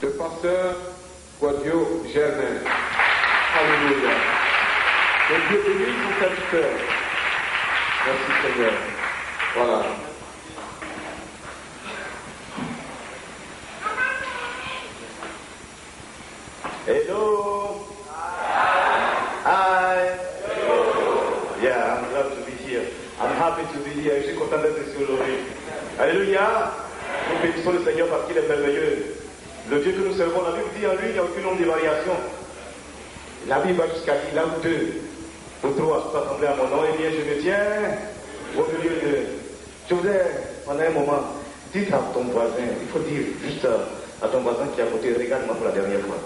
de pasteur Guadio Germain. Alléluia. Que Dieu bénisse son serviteur. Merci Seigneur. Voilà. Hello. Hi. Hello. Yeah, I'm glad to be here. I'm happy to be here. Je suis content d'être ici aujourd'hui. Alléluia. Nous bénissons le Seigneur parce qu'il est merveilleux. Le Dieu que nous servons, la Bible dit en lui, il n'y a aucun nombre de variations. La Bible va jusqu'à dire, là où deux ou trois sont assemblés à mon nom, eh bien je me tiens au milieu de... Je voudrais, pendant un moment, dites à ton voisin, il faut dire juste à ton voisin qui est à côté, regarde-moi pour la dernière fois.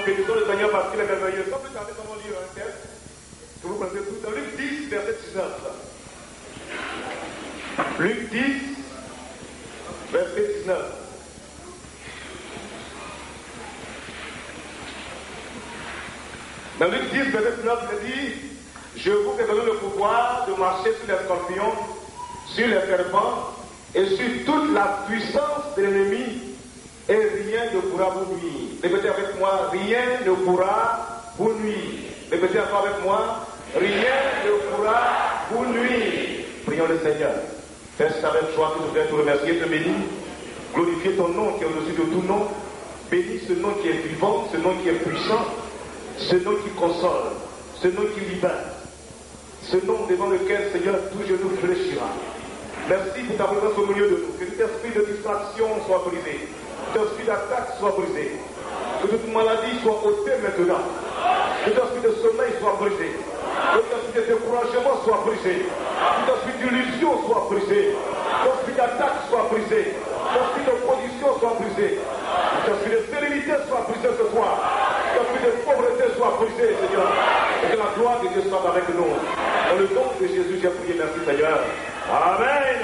Bénissons le Seigneur parce qu'il est merveilleux. Sans plus tarder, comment lire un texte que vous connaissez tous dans Luc 10, verset 19. Luc 10, verset 19. Dans Luc 10, verset 19, il dit: je vous ai donné le pouvoir de marcher sur les scorpions, sur les serpents et sur toute la puissance de l'ennemi. Et rien ne pourra vous nuire. Répétez avec moi, rien ne pourra vous nuire. Répétez encore avec moi, rien ne pourra vous nuire. Prions le Seigneur. Père, c'est avec joie que je viens te remercier, te bénir, glorifier ton nom qui est au-dessus de tout nom. Bénis ce nom qui est vivant, ce nom qui est puissant, ce nom qui console, ce nom qui libère, ce nom devant lequel, Seigneur, tout genou fléchira. Merci pour ta présence au milieu de nous. Que tout esprit de distraction soit brisé. Que tout esprit d'attaque soit brisé. Que toute maladie soit ôtée maintenant. Que tout esprit de sommeil soit brisé. Que tout esprit de découragement soit brisé. Que tout esprit d'illusion soit brisé. Que tout esprit d'attaque soit brisé. Que tout esprit d'opposition soit brisé. Que tout esprit de stérilité soit brisé ce soir. Que tout esprit de pauvreté soit brisé, Seigneur. Et que la gloire de Dieu soit avec nous. Dans le nom de Jésus, j'ai prié. Merci, Seigneur. Amen.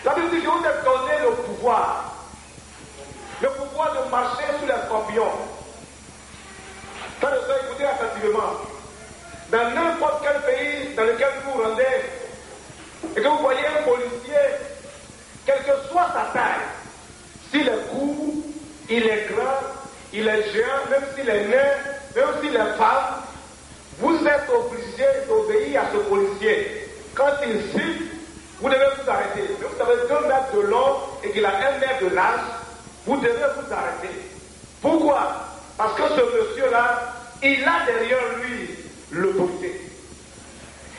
La Bible dit: je vous ai donné le pouvoir de marcher sur les scorpions. Frères et sœurs, écoutez attentivement. Dans n'importe quel pays dans lequel vous vous rendez, et que vous voyez un policier, quelle que soit sa taille, s'il est court, il est grand, il est géant, même s'il est nain, même s'il est femme, vous êtes obligé d'obéir à ce policier. Quand il siffle, vous devez vous arrêter. Si vous avez 2 mètres de long et qu'il a 1 mètre de large, vous devez vous arrêter. Pourquoi? Parce que ce monsieur-là, il a derrière lui l'autorité.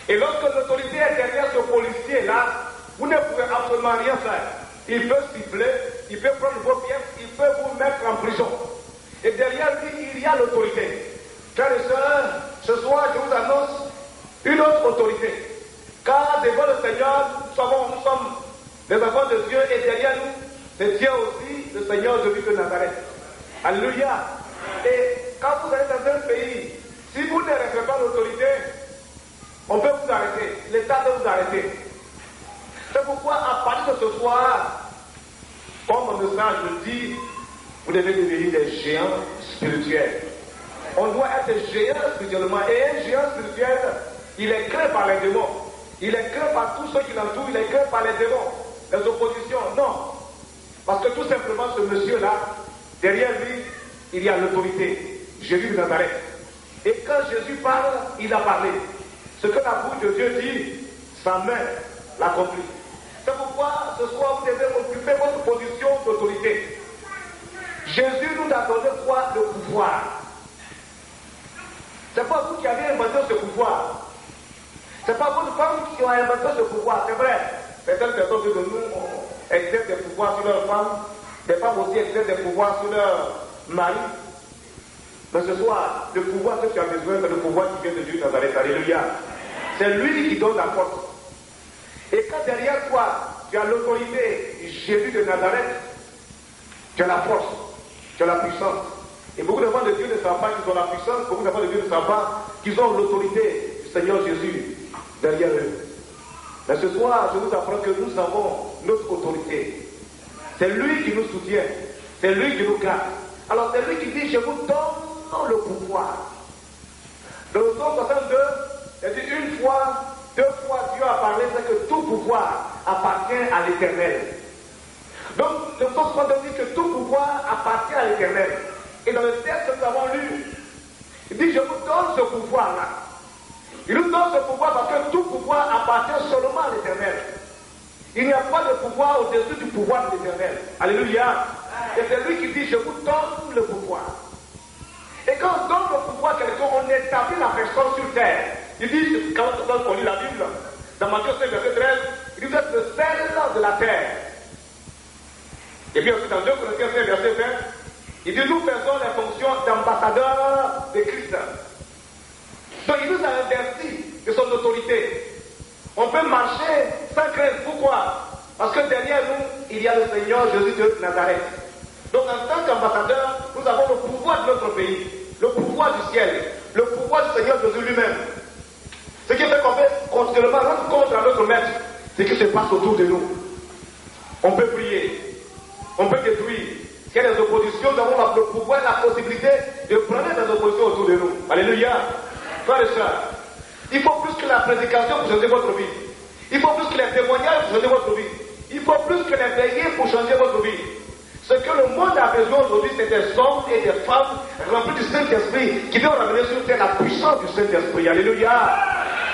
Et lorsque l'autorité est derrière ce policier-là, vous ne pouvez absolument rien faire. Il peut siffler, il peut prendre vos pièces, il peut vous mettre en prison. Et derrière lui, il y a l'autorité. Frères et sœurs, ce soir, je vous annonce une autre autorité. Car devant le Seigneur, nous sommes les enfants de Dieu et derrière nous, c'est Dieu aussi, le Seigneur Jésus de Nazareth. Alléluia. Et quand vous allez dans un pays, si vous ne respectez pas l'autorité, on peut vous arrêter. L'État peut vous arrêter. C'est pourquoi à partir de ce soir, comme mon message le dit, vous devez devenir des géants spirituels. On doit être géant spirituellement. Et un géant spirituel, il est créé par les démons. Il est créé par tous ceux qui l'entourent, il est créé par les démons, les oppositions. Non. Parce que tout simplement, ce monsieur-là, derrière lui, il y a l'autorité. Jésus de Nazareth. Et quand Jésus parle, il a parlé. Ce que la bouche de Dieu dit, sa main l'accomplit. C'est pourquoi ce soir, vous devez occuper votre position d'autorité. Jésus nous a donné quoi? Le pouvoir. C'est pas vous qui avez inventé ce pouvoir. C'est pas vos femmes qui ont inventé ce pouvoir, c'est vrai. Certaines personnes de nous exercent des pouvoirs sur leurs femmes, des femmes aussi exercent des pouvoirs sur leurs maris. Mais ce soir, le pouvoir que tu as besoin, c'est le pouvoir qui vient de Dieu de Nazareth. Alléluia. C'est lui qui donne la force. Et quand derrière toi, tu as l'autorité Jésus de Nazareth, tu as la force, tu as la puissance. Et beaucoup d'enfants de Dieu ne savent pas qu'ils ont la puissance, beaucoup d'enfants de Dieu ne savent pas qu'ils ont l'autorité du Seigneur Jésus derrière eux. Mais ce soir, je vous apprends que nous avons notre autorité. C'est lui qui nous soutient. C'est lui qui nous garde. Alors c'est lui qui dit, je vous donne le pouvoir. Dans le Psaume 62, il dit une fois, deux fois, Dieu a parlé, c'est que tout pouvoir appartient à l'Éternel. Donc, le Psaume 62 dit que tout pouvoir appartient à l'Éternel. Et dans le texte que nous avons lu, il dit, je vous donne ce pouvoir-là. Il nous donne ce pouvoir parce que tout pouvoir appartient seulement à l'Éternel. Il n'y a pas de pouvoir au-dessus du pouvoir de l'Éternel. Alléluia. Et c'est lui qui dit, je vous donne le pouvoir. Et quand on donne le pouvoir à quelqu'un, on établit la personne sur terre. Il dit, quand on lit la Bible, dans Matthieu 5, verset 13, il dit, vous êtes le sel de la terre. Et puis aussi dans 2 Corinthiens 5, verset 20, il dit, nous faisons les fonctions d'ambassadeurs de Christ. Donc il nous a investi de son autorité. On peut marcher sans crainte. Pourquoi? Parce que derrière nous, il y a le Seigneur Jésus de Nazareth. Donc en tant qu'ambassadeur, nous avons le pouvoir de notre pays, le pouvoir du ciel, le pouvoir du Seigneur Jésus lui-même. Ce qui fait qu'on peut continuellement rendre compte à notre maître ce qui se passe autour de nous. On peut prier, on peut détruire. S'il y a des oppositions, nous avons le pouvoir et la possibilité de prendre des oppositions autour de nous. Alléluia. Frères et sœurs, il faut plus que la prédication pour changer votre vie. Il faut plus que les témoignages pour changer votre vie. Il faut plus que les veillées pour changer votre vie. Ce que le monde a besoin aujourd'hui, c'est des hommes et des femmes remplis du Saint-Esprit qui vont ramener sur terre la puissance du Saint-Esprit. Alléluia.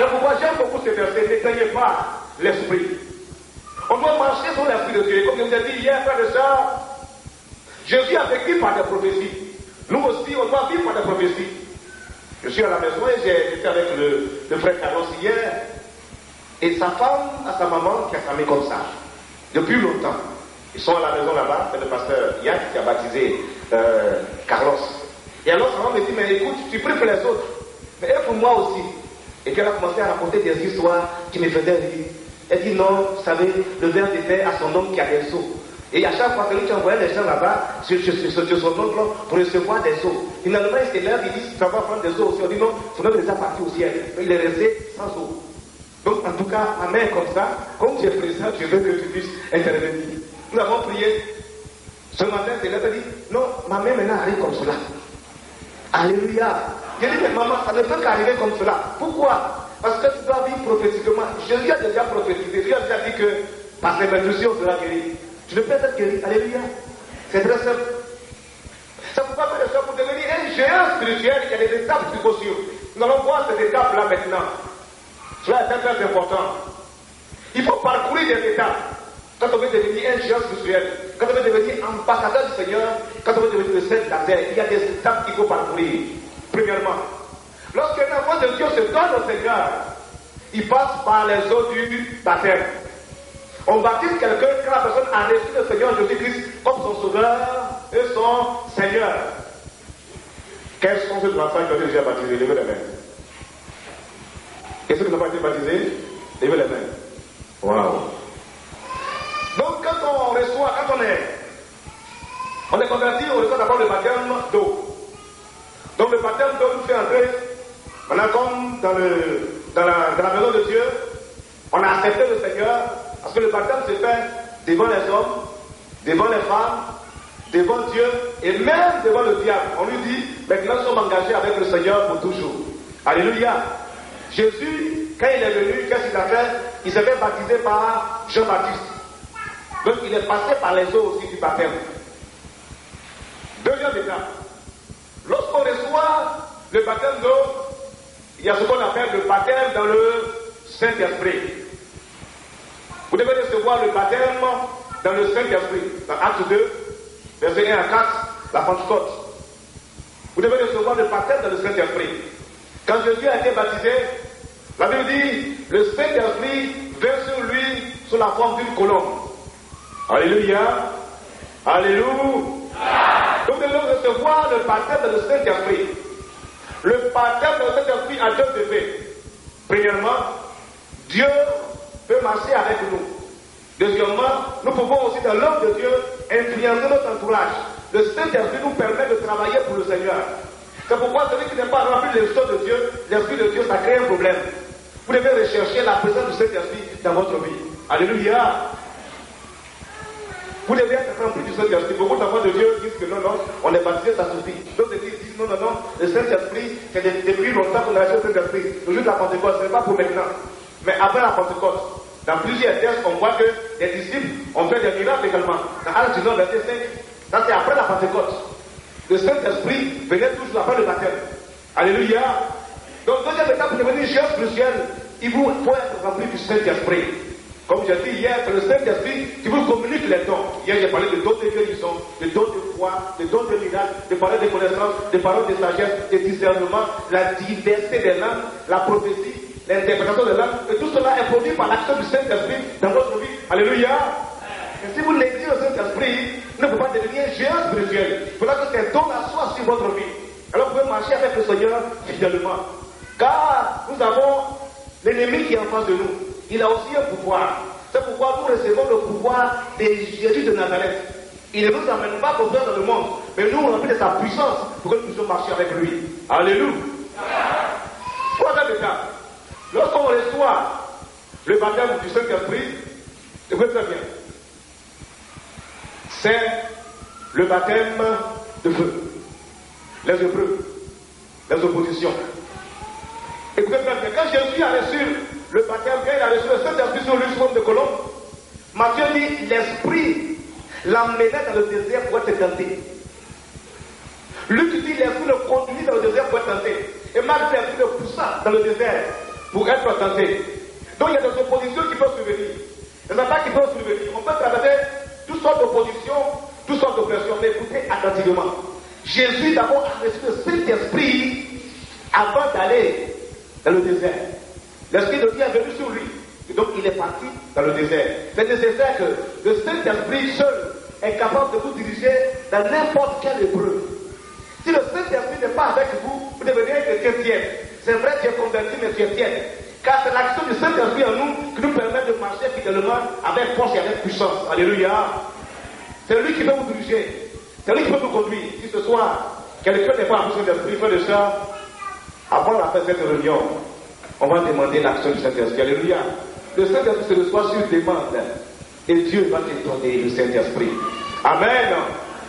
Donc pourquoi j'aime beaucoup ces versets, n'éteignez pas l'Esprit. On doit marcher sur l'Esprit de Dieu. Comme je vous ai dit hier, frères et sœurs, Jésus a vécu par des prophéties. Nous aussi, on doit vivre par des prophéties. Je suis à la maison et j'ai été avec le frère Carlos hier. Et sa femme a sa maman qui a famille comme ça. Depuis longtemps. Ils sont à la maison là-bas, c'est le pasteur Yann qui a baptisé Carlos. Et alors sa maman me dit, mais écoute, tu pries pour les autres, mais et pour moi aussi. Et puis elle a commencé à raconter des histoires qui me faisaient rire. Elle dit, non, vous savez, le verre était à son oncle qui a des eaux. Et à chaque fois que tu envoyais les gens là-bas sur son oncle pour recevoir des eaux. Finalement, il se lève, il dit, ça va prendre des eaux aussi. On dit, non, son oncle est déjà parti au ciel. Il est resté sans eau. Donc, en tout cas, ma mère comme ça, comme tu es présent, je veux que tu puisses intervenir. Nous avons prié. Ce matin, elle a dit, non, ma mère maintenant arrive comme cela. Alléluia. J'ai dit, mais maman, ça ne peut qu'arriver comme cela. Pourquoi? Parce que tu dois vivre prophétiquement. Jésus a déjà prophétisé. Dieu a déjà dit que par ses mains, on sera guéri. Tu ne peux être guéri. Alléluia. C'est très simple. Ça ne peut pas faire de ça pour devenir un géant spirituel. Il y a des étapes qu'il faut suivre. Nous allons voir ces étapes-là maintenant. Cela est très important. Il faut parcourir des étapes. Quand on veut devenir un géant spirituel, quand on veut devenir ambassadeur du Seigneur, quand on veut devenir le Saint de la terre, il y a des étapes qu'il faut parcourir. Premièrement, lorsqu'un enfant de Dieu se donne au Seigneur, il passe par les eaux du baptême. On baptise quelqu'un quand la personne a reçu le Seigneur Jésus-Christ comme son sauveur et son Seigneur. Quels sont ceux enfants qui ont été déjà baptisés? Levez les mains. Et ceux qui n'ont pas été baptisés? Levez les mains. Waouh. Donc quand on reçoit, quand on est converti, on reçoit d'abord le baptême d'eau. Donc le baptême d'eau nous fait entrer, maintenant comme dans la maison de Dieu, on a accepté le Seigneur, parce que le baptême se fait devant les hommes, devant les femmes, devant Dieu, et même devant le diable. On lui dit, maintenant nous sommes engagés avec le Seigneur pour toujours. Alléluia. Jésus, quand il est venu, qu'est-ce qu'il a fait? Il s'est fait baptiser par Jean-Baptiste. Donc il est passé par les eaux aussi du baptême. Deuxième étape. Lorsqu'on reçoit le baptême d'eau, il y a ce qu'on appelle le baptême dans le Saint-Esprit. Vous devez recevoir le baptême dans le Saint-Esprit. Dans Acte 2, versets 1 à 4, la Pentecôte. Vous devez recevoir le baptême dans le Saint-Esprit. Quand Jésus a été baptisé, la Bible dit, le Saint-Esprit vint sur lui sous la forme d'une colombe. Alléluia. Alléluia. Donc nous devons recevoir le baptême dans le Saint-Esprit. Le baptême dans le Saint-Esprit a deux effets. Premièrement, Dieu peut marcher avec nous. Deuxièmement, nous pouvons aussi dans l'œuvre de Dieu influencer notre entourage. Le Saint-Esprit nous permet de travailler pour le Seigneur. C'est pourquoi celui qui n'est pas rempli de l'Esprit de Dieu, l'Esprit de Dieu, ça crée un problème. Vous devez rechercher la présence du Saint-Esprit dans votre vie. Alléluia. Vous devez être rempli du Saint-Esprit. Beaucoup d'enfants de Dieu disent que non, on est baptisé, ça suffit. D'autres disent non, le Saint-Esprit, c'est depuis longtemps qu'on a reçu le Saint-Esprit. Le jour de la Pentecôte, ce n'est pas pour maintenant. Mais après la Pentecôte, dans plusieurs textes, on voit que les disciples ont fait des miracles également. Dans Actes 19, verset 5, ça c'est après la Pentecôte. Le Saint-Esprit venait toujours après le baptême. Alléluia. Donc, deuxième étape pour devenir géant spirituel, il faut être rempli du Saint-Esprit. Comme j'ai dit hier, c'est le Saint-Esprit qui vous communique les dons. Hier, j'ai parlé de dons de guérison, de dons de foi, de dons de miracles, de paroles de connaissance, de paroles de sagesse, de discernement, la diversité des langues, la prophétie, l'interprétation des langues. Et tout cela est produit par l'action du Saint-Esprit dans votre vie. Alléluia. Et si vous négligez le Saint-Esprit, vous ne pouvez pas devenir géant spirituel. Il faudra que ces dons-là soient sur votre vie. Alors vous pouvez marcher avec le Seigneur fidèlement. Car nous avons l'ennemi qui est en face de nous. Il a aussi un pouvoir. C'est pourquoi nous recevons le pouvoir de Jésus de Nazareth. Il ne nous amène pas comme ça dans le monde, mais nous on remplit de sa puissance pour que nous puissions marcher avec lui. Alléluia. Troisième étape. Lorsqu'on reçoit le baptême du Saint-Esprit, écoutez très bien. C'est le baptême de feu. Les épreuves, les oppositions. Écoutez très bien. Quand Jésus a reçu le baptême, quand il a reçu le Saint-Esprit sur lui sous forme de colombe, Matthieu dit, l'Esprit l'emmenait dans le désert pour être tenté. Luc dit, l'Esprit le conduit dans le désert pour être tenté. Et Marc dit, l'Esprit le poussa dans le désert pour être tenté. Donc il y a des oppositions qui peuvent survenir. Des attaques qui peuvent survenir. On peut traverser toutes sortes d'oppositions, toutes sortes d'oppressions, mais écoutez attentivement. Jésus d'abord a reçu le Saint-Esprit avant d'aller dans le désert. L'Esprit de Dieu est venu sur lui. Et donc il est parti dans le désert. C'est nécessaire que le Saint-Esprit seul est capable de vous diriger dans n'importe quelle épreuve. Si le Saint-Esprit n'est pas avec vous, vous devenez un chrétien tiède. C'est vrai, tu es converti, mais tu es tiède. Car c'est l'action du Saint-Esprit en nous qui nous permet de marcher fidèlement avec force et avec puissance. Alléluia. C'est lui qui peut vous diriger. C'est lui qui peut vous conduire. Si ce soir, quelqu'un n'est pas en Saint-Esprit, frère de soeur, avant la fin de cette réunion, on va demander l'action du Saint-Esprit. Alléluia. Le Saint-Esprit se reçoit sur demande. Et Dieu va te donner le Saint-Esprit. Amen.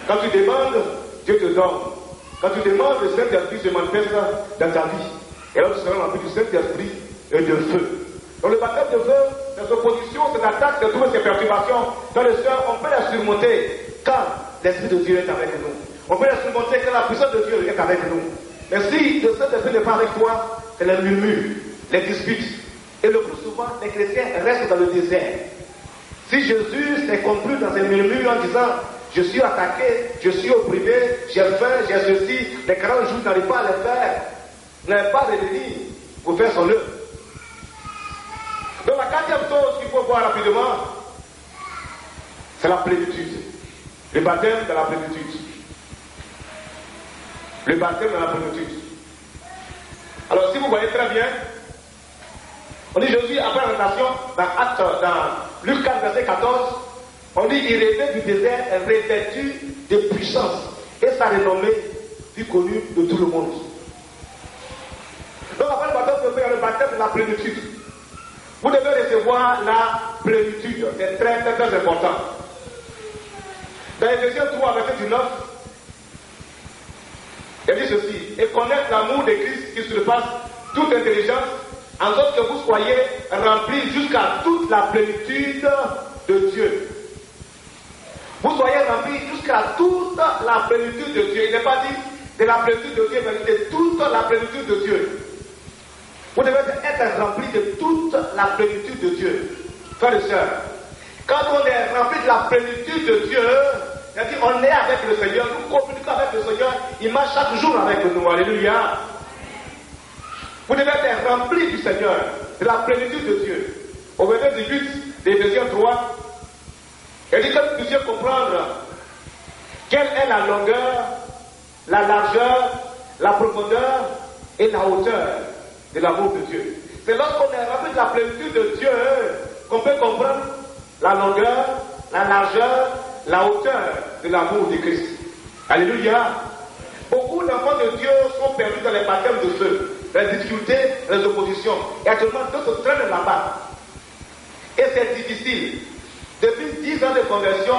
Quand tu demandes, Dieu te donne. Quand tu demandes, le Saint-Esprit se manifeste dans ta vie. Et là, tu seras rempli du Saint-Esprit et de feu. Donc le baptême de feu, ces oppositions, ces attaques, ces perturbations, dans le Seigneur, on peut les surmonter quand l'Esprit de Dieu est avec nous. On peut les surmonter quand la puissance de Dieu est avec nous. Mais si le Saint-Esprit n'est pas avec toi, c'est les murmures, les disputes. Et le plus souvent, les chrétiens restent dans le désert. Si Jésus s'est conclu dans ses murmures en disant, je suis attaqué, je suis opprimé, j'ai faim, j'ai ceci, les 40 jours n'arrivent pas à les faire, n'arrivent pas à les venir pour faire son œuvre. Donc la quatrième chose qu'il faut voir rapidement, c'est la plénitude. Le baptême de la plénitude. Le baptême de la plénitude. Alors si vous voyez très bien, on dit Jésus après la nation, dans Luc 4, verset 14, on dit il revint du désert revêtu de puissance et sa renommée fut connue de tout le monde. Donc après le baptême de feu, il y a le baptême de la plénitude. Vous devez recevoir la plénitude, c'est très très très important. Dans Éphésiens 3, verset 19, il dit ceci, et connaître l'amour de Christ qui surpasse toute intelligence, en sorte que vous soyez remplis jusqu'à toute la plénitude de Dieu. Vous soyez remplis jusqu'à toute la plénitude de Dieu. Il n'est pas dit de la plénitude de Dieu, mais de toute la plénitude de Dieu. Vous devez être remplis de toute la plénitude de Dieu. Frères et sœurs, quand on est rempli de la plénitude de Dieu, c'est-à-dire on est avec le Seigneur, nous communiquons avec le Seigneur, il marche chaque jour avec nous. Alléluia. Vous devez être remplis du Seigneur, de la plénitude de Dieu. Au verset 18 d'Éphésiens 3, il dit que vous puissiez comprendre quelle est la longueur, la largeur, la profondeur et la hauteur de l'amour de Dieu. C'est lorsqu'on est rempli de la plénitude de Dieu qu'on peut comprendre la longueur, la largeur, la hauteur de l'amour de Christ. Alléluia. Beaucoup d'enfants de Dieu sont perdus dans les baptêmes de feu. les difficultés, les oppositions. Et actuellement, d'autres traînent là-bas. Et c'est difficile. Depuis 10 ans de conversion,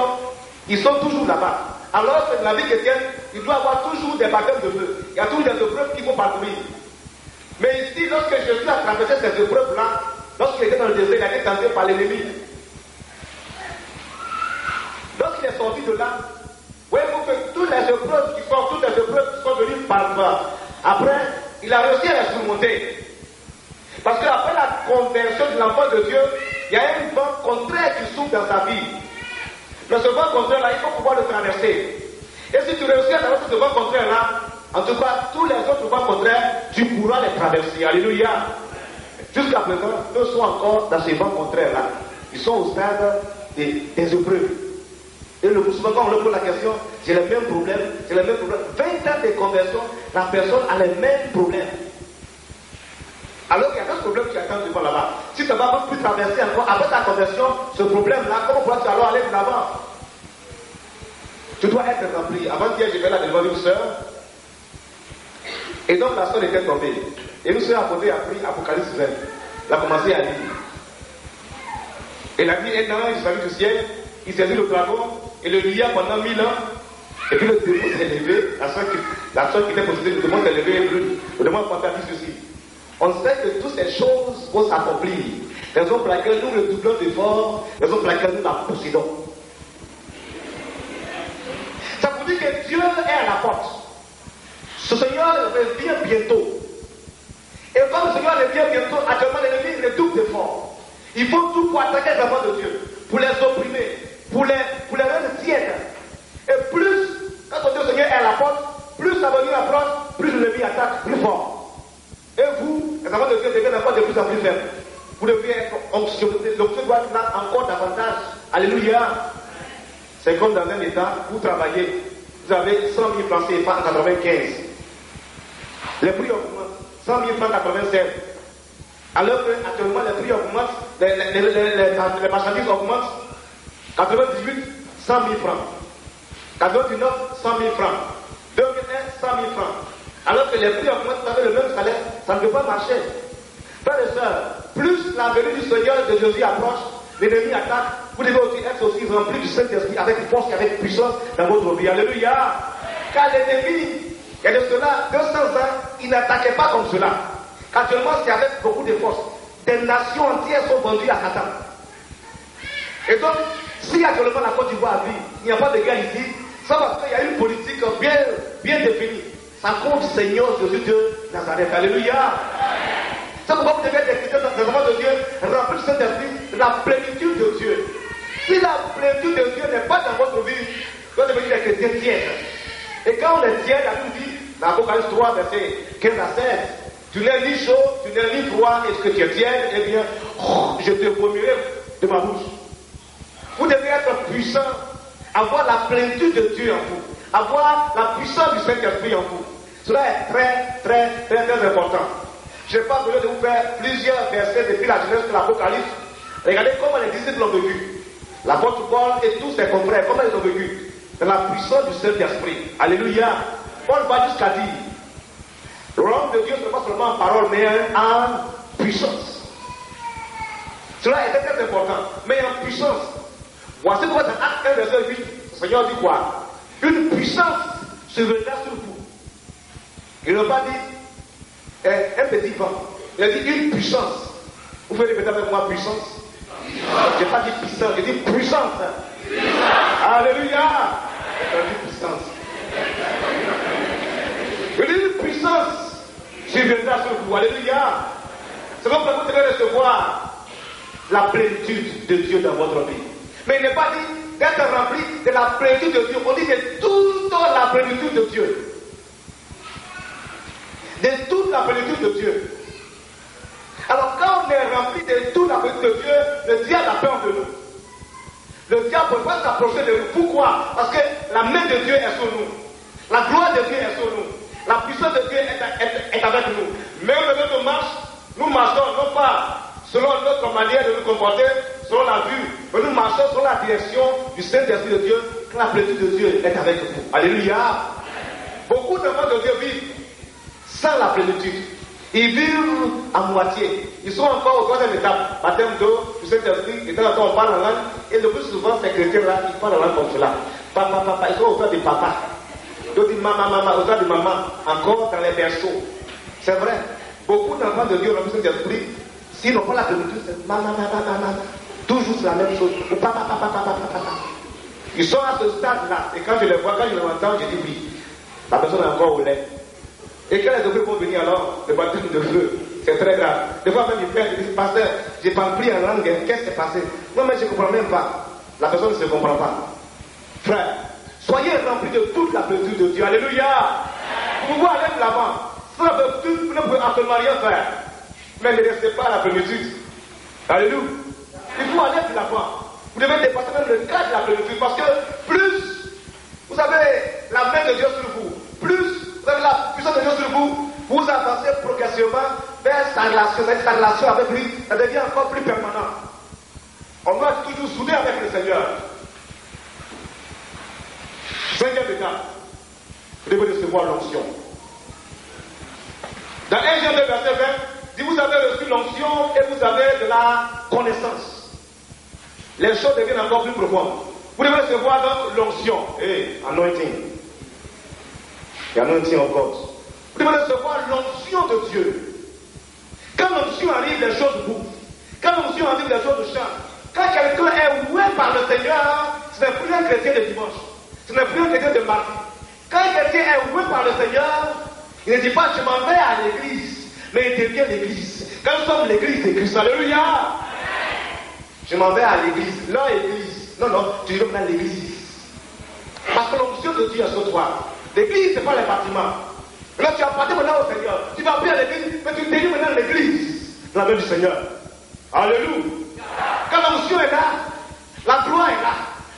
ils sont toujours là-bas. Alors que la vie chrétienne, il doit y avoir toujours des baptêmes de feu. Il y a toujours des épreuves qu'il faut parcourir. Mais ici, lorsque Jésus a traversé ces épreuves-là, lorsqu'il était dans le désert, il a été tenté par l'ennemi. Lorsqu'il est sorti de là, voyez-vous que toutes les épreuves qui sont venues par toi, après, il a réussi à les surmonter. Parce qu'après la conversion de l'enfant de Dieu, il y a un vent contraire qui souffle dans sa vie. Mais ce vent contraire-là, il faut pouvoir le traverser. Et si tu réussis à traverser ce vent contraire-là, en tout cas, tous les autres vents contraires, tu pourras les traverser. Alléluia. Jusqu'à présent, nous sommes encore dans ces vents contraires-là. Ils sont au stade des épreuves. Et le plus souvent, quand on leur pose la question, c'est le même problème, c'est le même problème. 20 ans de conversion, la personne a les mêmes problèmes. Alors qu'il y a d'autres problèmes qui attendent devant là-bas. Si tu ne vas pas plus traverser encore, après ta conversion, ce problème-là, comment pourras-tu alors aller de l'avant? Tu dois être rempli. Avant-hier, j'étais là devant une sœur. Et donc la sœur était tombée. Et une sœur a pris Apocalypse 20. Elle a commencé à lire. Elle a dit un ange, il s'est du ciel, il saisit le dragon, et le lia pendant 1000 ans. Et puis le démon s'est levé. La sœur qui était possédée, le démon s'est levé. Le démon a dit ceci. On sait que toutes ces choses vont s'accomplir. Raison pour laquelle nous le doublons d'efforts, raison pour laquelle nous la possédons. Ça vous dit que Dieu est à la porte. Ce Seigneur revient bientôt. Et comme le Seigneur revient bientôt, actuellement l'ennemi le double d'efforts. Il faut tout pour attaquer les enfants de Dieu, pour les opprimer, pour les rendre tièdes. Et plus, quand on dit le Seigneur est à la porte, plus la venue approche, plus l'ennemi attaque plus fort. Et vous, les enfants de Dieu, deviennent encore de plus en plus faibles. Vous devez être onctionné. L'onction doit être là encore davantage. Alléluia. C'est comme dans un état, vous travaillez, vous avez 100 000 francs CFA en 95. Les prix augmentent. 100 000 francs en 96. Alors qu'actuellement, les prix augmentent, les marchandises augmentent. 98, 100 000 francs. 99, 100 000 francs. 2001, 100 000 francs. Alors que les prix augmentent, vous avez le même salaire, ça ne peut pas marcher. Frères et sœurs, plus la venue du Seigneur de Jésus approche, l'ennemi attaque, vous devez aussi être aussi rempli du Saint-Esprit avec force et avec puissance dans votre vie. Alléluia. Car l'ennemi, il y a de cela 200 ans, il n'attaquait pas comme cela. Actuellement, c'est avec beaucoup de force. Des nations entières sont vendues à Satan. Et donc, si actuellement la Côte d'Ivoire vit, il n'y a pas de guerre ici, ça parce qu'il y a une politique bien définie. Ça compte Seigneur Jésus de Nazareth. Alléluia. C'est pourquoi vous devez être des enfants de Dieu, remplis du Saint-Esprit, la plénitude de Dieu. Si la plénitude de Dieu n'est pas dans votre vie, vous devez être des chrétiens tièdes. Et quand on est tiède, la Bible dit, dans Apocalypse 3, verset 15 à 16, tu n'es ni chaud, tu n'es ni froid, est-ce que tu es tiède? Eh bien, je te vommirai de ma bouche. Vous devez être puissant, avoir la plénitude de Dieu en vous, avoir la puissance du Saint-Esprit en vous. Cela est très important. Je n'ai pas besoin de vous faire plusieurs versets depuis la Genèse de l'Apocalypse. Regardez comment les disciples l'ont vécu. L'apôtre Paul et tous ses confrères, comment ils ont vécu? Dans la puissance du Saint-Esprit. Alléluia. Paul va jusqu'à dire, le royaume de Dieu ce n'est pas seulement en parole, mais en puissance. Cela était très important, mais en puissance. Voici pourquoi dans Acte 1, verset 8, le Seigneur dit quoi? Une puissance se verra sur vous. Il n'a pas dit un petit vent. Il a dit une puissance. Vous pouvez répéter avec moi puissance? Je n'ai pas dit puissance, j'ai dit puissance. Alléluia. J'ai dit puissance. Il dit une puissance se verra sur vous. Alléluia. C'est comme ça que vous devez recevoir la plénitude de Dieu dans votre vie. Mais il n'est pas dit d'être rempli de la plénitude de Dieu. On dit de toute la plénitude de Dieu. De toute la plénitude de Dieu. Alors quand on est rempli de toute la plénitude de Dieu, le diable a peur de nous. Le diable ne peut pas s'approcher de nous. Pourquoi? Parce que la main de Dieu est sur nous. La gloire de Dieu est sur nous. La puissance de Dieu est avec nous. Même dans notre marche, nous marchons non pas selon notre manière de nous comporter, selon la vue, mais nous marchons selon la direction du Saint-Esprit de Dieu, quand la plénitude de Dieu est avec nous. Alléluia. Beaucoup d'enfants de Dieu vivent sans la plénitude. Ils vivent à moitié. Ils sont encore au 3e étape. Baptême d'eau, du Saint-Esprit, et de temps en temps on parle en langue. Et le plus souvent, ces chrétiens-là, ils parlent en langue comme cela. Papa, papa, ils sont au temps de papa. D'autres disent maman, maman, au temps de maman. Encore dans les berceaux. C'est vrai. Beaucoup d'enfants de Dieu ont le Saint-Esprit. S'ils n'ont pas la plénitude, c'est maman, maman, maman. Toujours c'est la même chose. Ou papa, papa, papa, papa. Ils sont à ce stade-là. Et quand je les vois, quand je les entends, je dis oui. La personne est encore au lait. Et quand les autres vont venir alors, le baptême de feu, c'est très grave. Des fois même ils perdent, ils disent, pasteur, j'ai pas pris en langue, qu'est-ce qui s'est passé? Non mais je ne comprends même pas. La personne ne se comprend pas. Frère, soyez remplis de toute la plénitude de Dieu. Alléluia. Vous pouvez aller de l'avant. Sans la plénitude, vous ne pouvez absolument rien faire. Mais ne restez pas à la plénitude. Alléluia. Il faut aller de l'avant. Vous devez dépasser même le cadre de la plénitude. Parce que plus vous avez la main de Dieu sur vous, plus vous avez la puissance de Dieu sur vous, vous avancez progressivement vers sa relation. Sa relation avec lui, ça devient encore plus permanent. On doit être toujours soudé avec le Seigneur. 5e étape, vous devez recevoir l'onction. Dans 1 Jean 2, verset 20, dit vous avez reçu l'onction et vous avez de la connaissance. Les choses deviennent encore plus profondes. Vous devez recevoir donc l'onction. Anointing. The anointing of God. Vous devez recevoir l'onction de Dieu. Quand l'onction arrive, les choses bougent. Quand l'onction arrive, les choses changent. Quand quelqu'un est oué par le Seigneur, ce n'est plus un chrétien de dimanche. Ce n'est plus un chrétien de mardi. Quand quelqu'un est oué par le Seigneur, il ne dit pas je m'en vais à l'église, mais il devient l'église. Quand nous sommes l'église de Christ, alléluia. Je m'en vais à l'église. Là, église. Non, non, tu veux maintenant l'église. Parce que l'onction de Dieu est sur toi. L'église, ce n'est pas les bâtiments. Là, tu appartiens maintenant au Seigneur. Tu vas prier à l'église, mais tu délivres maintenant l'église. Dans la main du Seigneur. Alléluia. Quand l'onction est là, la gloire est là,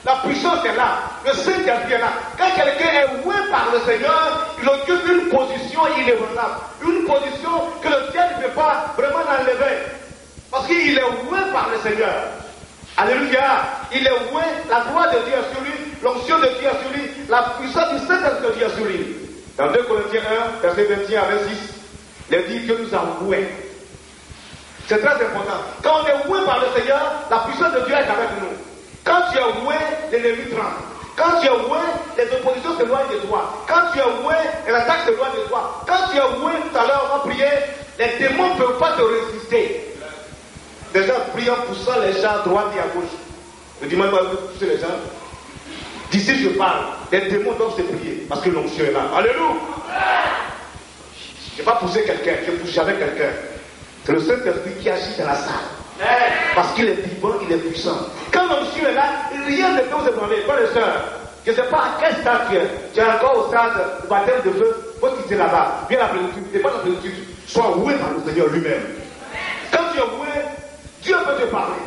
la puissance est là, le Saint-Esprit est là. Quand quelqu'un est oué par le Seigneur, il occupe une position inébranlable. Une position que le ciel ne peut pas vraiment enlever. Parce qu'il est oué par le Seigneur. Alléluia. Il est oué, la gloire de Dieu est sur lui, l'onction de Dieu est sur lui, la puissance du Saint-Esprit de Dieu est sur lui. Dans 2 Corinthiens 1, verset 21 à 26, il est dit que nous avons oué. C'est très important. Quand on est oué par le Seigneur, la puissance de Dieu est avec nous. Quand tu es oué, l'ennemi tremble. Quand tu es oué, les oppositions s'éloignent de toi. Quand tu es oué, les attaques s'éloignent de toi. Quand tu es oué, tout à l'heure on va prier, les démons ne peuvent pas te résister. Les gens prient en poussant les gens à droite et à gauche. Le dimanche, on va pousser les gens. D'ici je parle, les démons doivent se prier parce que l'onction est là. Alléluia. Je ne vais pas pousser quelqu'un, je ne pousse jamais quelqu'un. C'est le Saint-Esprit qui agit dans la salle. Parce qu'il est vivant, il est puissant. Quand l'onction est là, rien ne peut vous ébranler. Pas les sœurs. Je ne sais pas à quel stade tu es. Tu es encore au stade du baptême de feu. Il faut quitter là-bas. Viens la plénitude. Ce n'est pas la plénitude. Sois oué par le Seigneur lui-même. Quand tu es oué, Dieu peut te parler.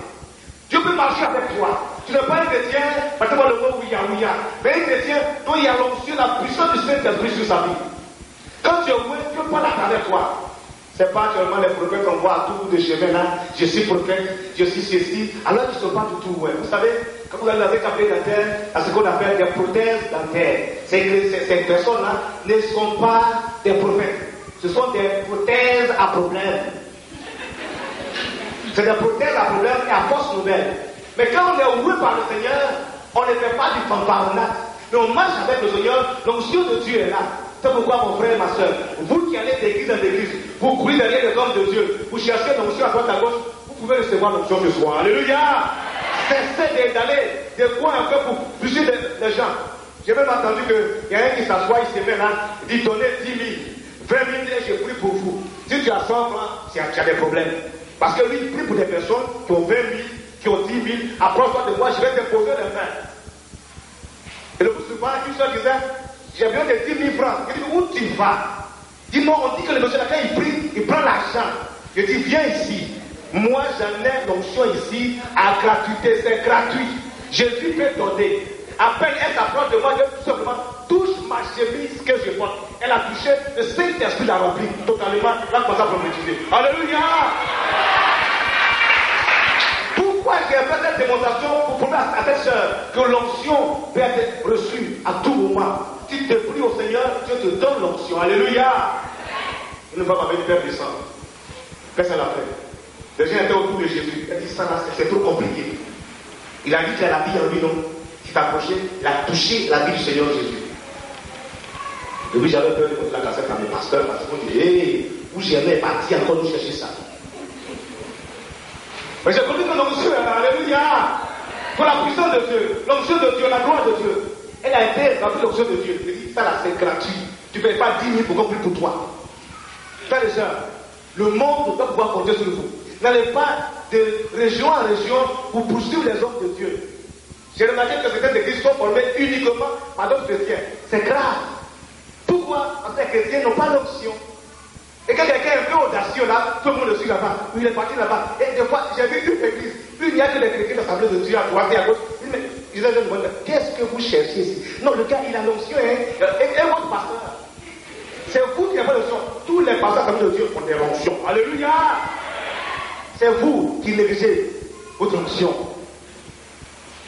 Dieu peut marcher avec toi. Tu n'es pas un chrétien, parce que le mot ouïa. Mais un chrétien dont il y a l'onction, la puissance du Saint-Esprit sur sa vie. Quand tu es oué, Dieu parle avec toi. C'est pas seulement les prophètes qu'on voit à tout bout de chemin là. Je suis prophète, je suis ceci. Alors ils ne sont pas du tout oué. Vous savez, quand vous allez avec un pied dentaire, à ce qu'on appelle des prothèses dentaires. Ces personnes-là ne sont pas des prophètes. Ce sont des prothèses à problème. C'est des prothèses à problème et à force nouvelle. Mais quand on est oué par le Seigneur, on ne fait pas du fanfaronnade. Mais on marche avec le Seigneur, l'onction de Dieu est là. C'est pourquoi mon frère et ma soeur, vous qui allez d'église en église, vous courez derrière les hommes de Dieu, vous cherchez l'onction à droite à gauche, vous pouvez recevoir l'onction ce soir. Alléluia. Cessez d'aller des coins un peu pour toucher les gens. J'ai même entendu qu'il y a un qui s'assoit, il se met là, il dit donnez 10 000, 20 000 et je prie pour vous. Si tu as 100 francs, tu as des problèmes. Parce que lui, il prie pour des personnes qui ont 20 000, qui ont 10 000. Approche-toi de moi, je vais te poser les mains. Et le plus souvent, une soeur disait, j'ai besoin de 10 000 francs. Il dit, où tu vas? Dis-moi, on dit que le monsieur, là, quand il prie, il prend l'argent. Je dis, viens ici. Moi, j'en ai l'onction ici à gratuité, c'est gratuit. Jésus peut donner. À peine elle s'approche de moi, je tout simplement touche ma chemise que je porte. Elle a touché, le Saint-Esprit l'a rempli totalement, là, comme ça, pour m'utiliser. Alléluia! Pourquoi j'ai fait cette démonstration pour prouver à cette soeur que l'onction peut être reçue à tout moment? Si tu te pries au Seigneur, Dieu te donne l'onction. Alléluia! une femme avait une perte de sang. Qu'est-ce qu'elle a fait? Les gens étaient autour de Jésus. Elle dit ça là, c'est trop compliqué. Il a dit qu'il y a la vie en lui, non? Il s'est approché, il a touché la vie du Seigneur Jésus. Et puis j'avais peur de la cassette à mes pasteurs parce qu'on dit, hé, où j'aimais partir encore nous chercher ça. Mais j'ai compris que l'onction, alléluia, pour la puissance de Dieu, l'onction de Dieu, la gloire de Dieu, elle a été remplie l'onction de Dieu. Je dis, ça là, c'est gratuit. Tu ne payes pas 10 000 pour qu'on prie pour toi. Frères et sœurs, le monde doit pouvoir compter sur vous. N'allez pas de région en région pour poursuivre les hommes de Dieu. J'ai remarqué que certaines églises sont formées uniquement par d'autres chrétiens. C'est grave. Pourquoi? Parce que les chrétiens n'ont pas l'option. Et quand quelqu'un est un peu audacieux là, tout le monde le suit là-bas. Il est parti là-bas. Et des fois, j'ai vu une église, plus il n'y a que des chrétiens l'assemblée de Dieu à droite et à gauche. Mais je leur demande, qu'est-ce que vous cherchez ici? Non, le gars, il a l'option, hein. Et votre pasteur. C'est vous qui n'avez pas l'option. Tous les pasteurs de Dieu ont des options. Alléluia! C'est vous qui négligez votre option.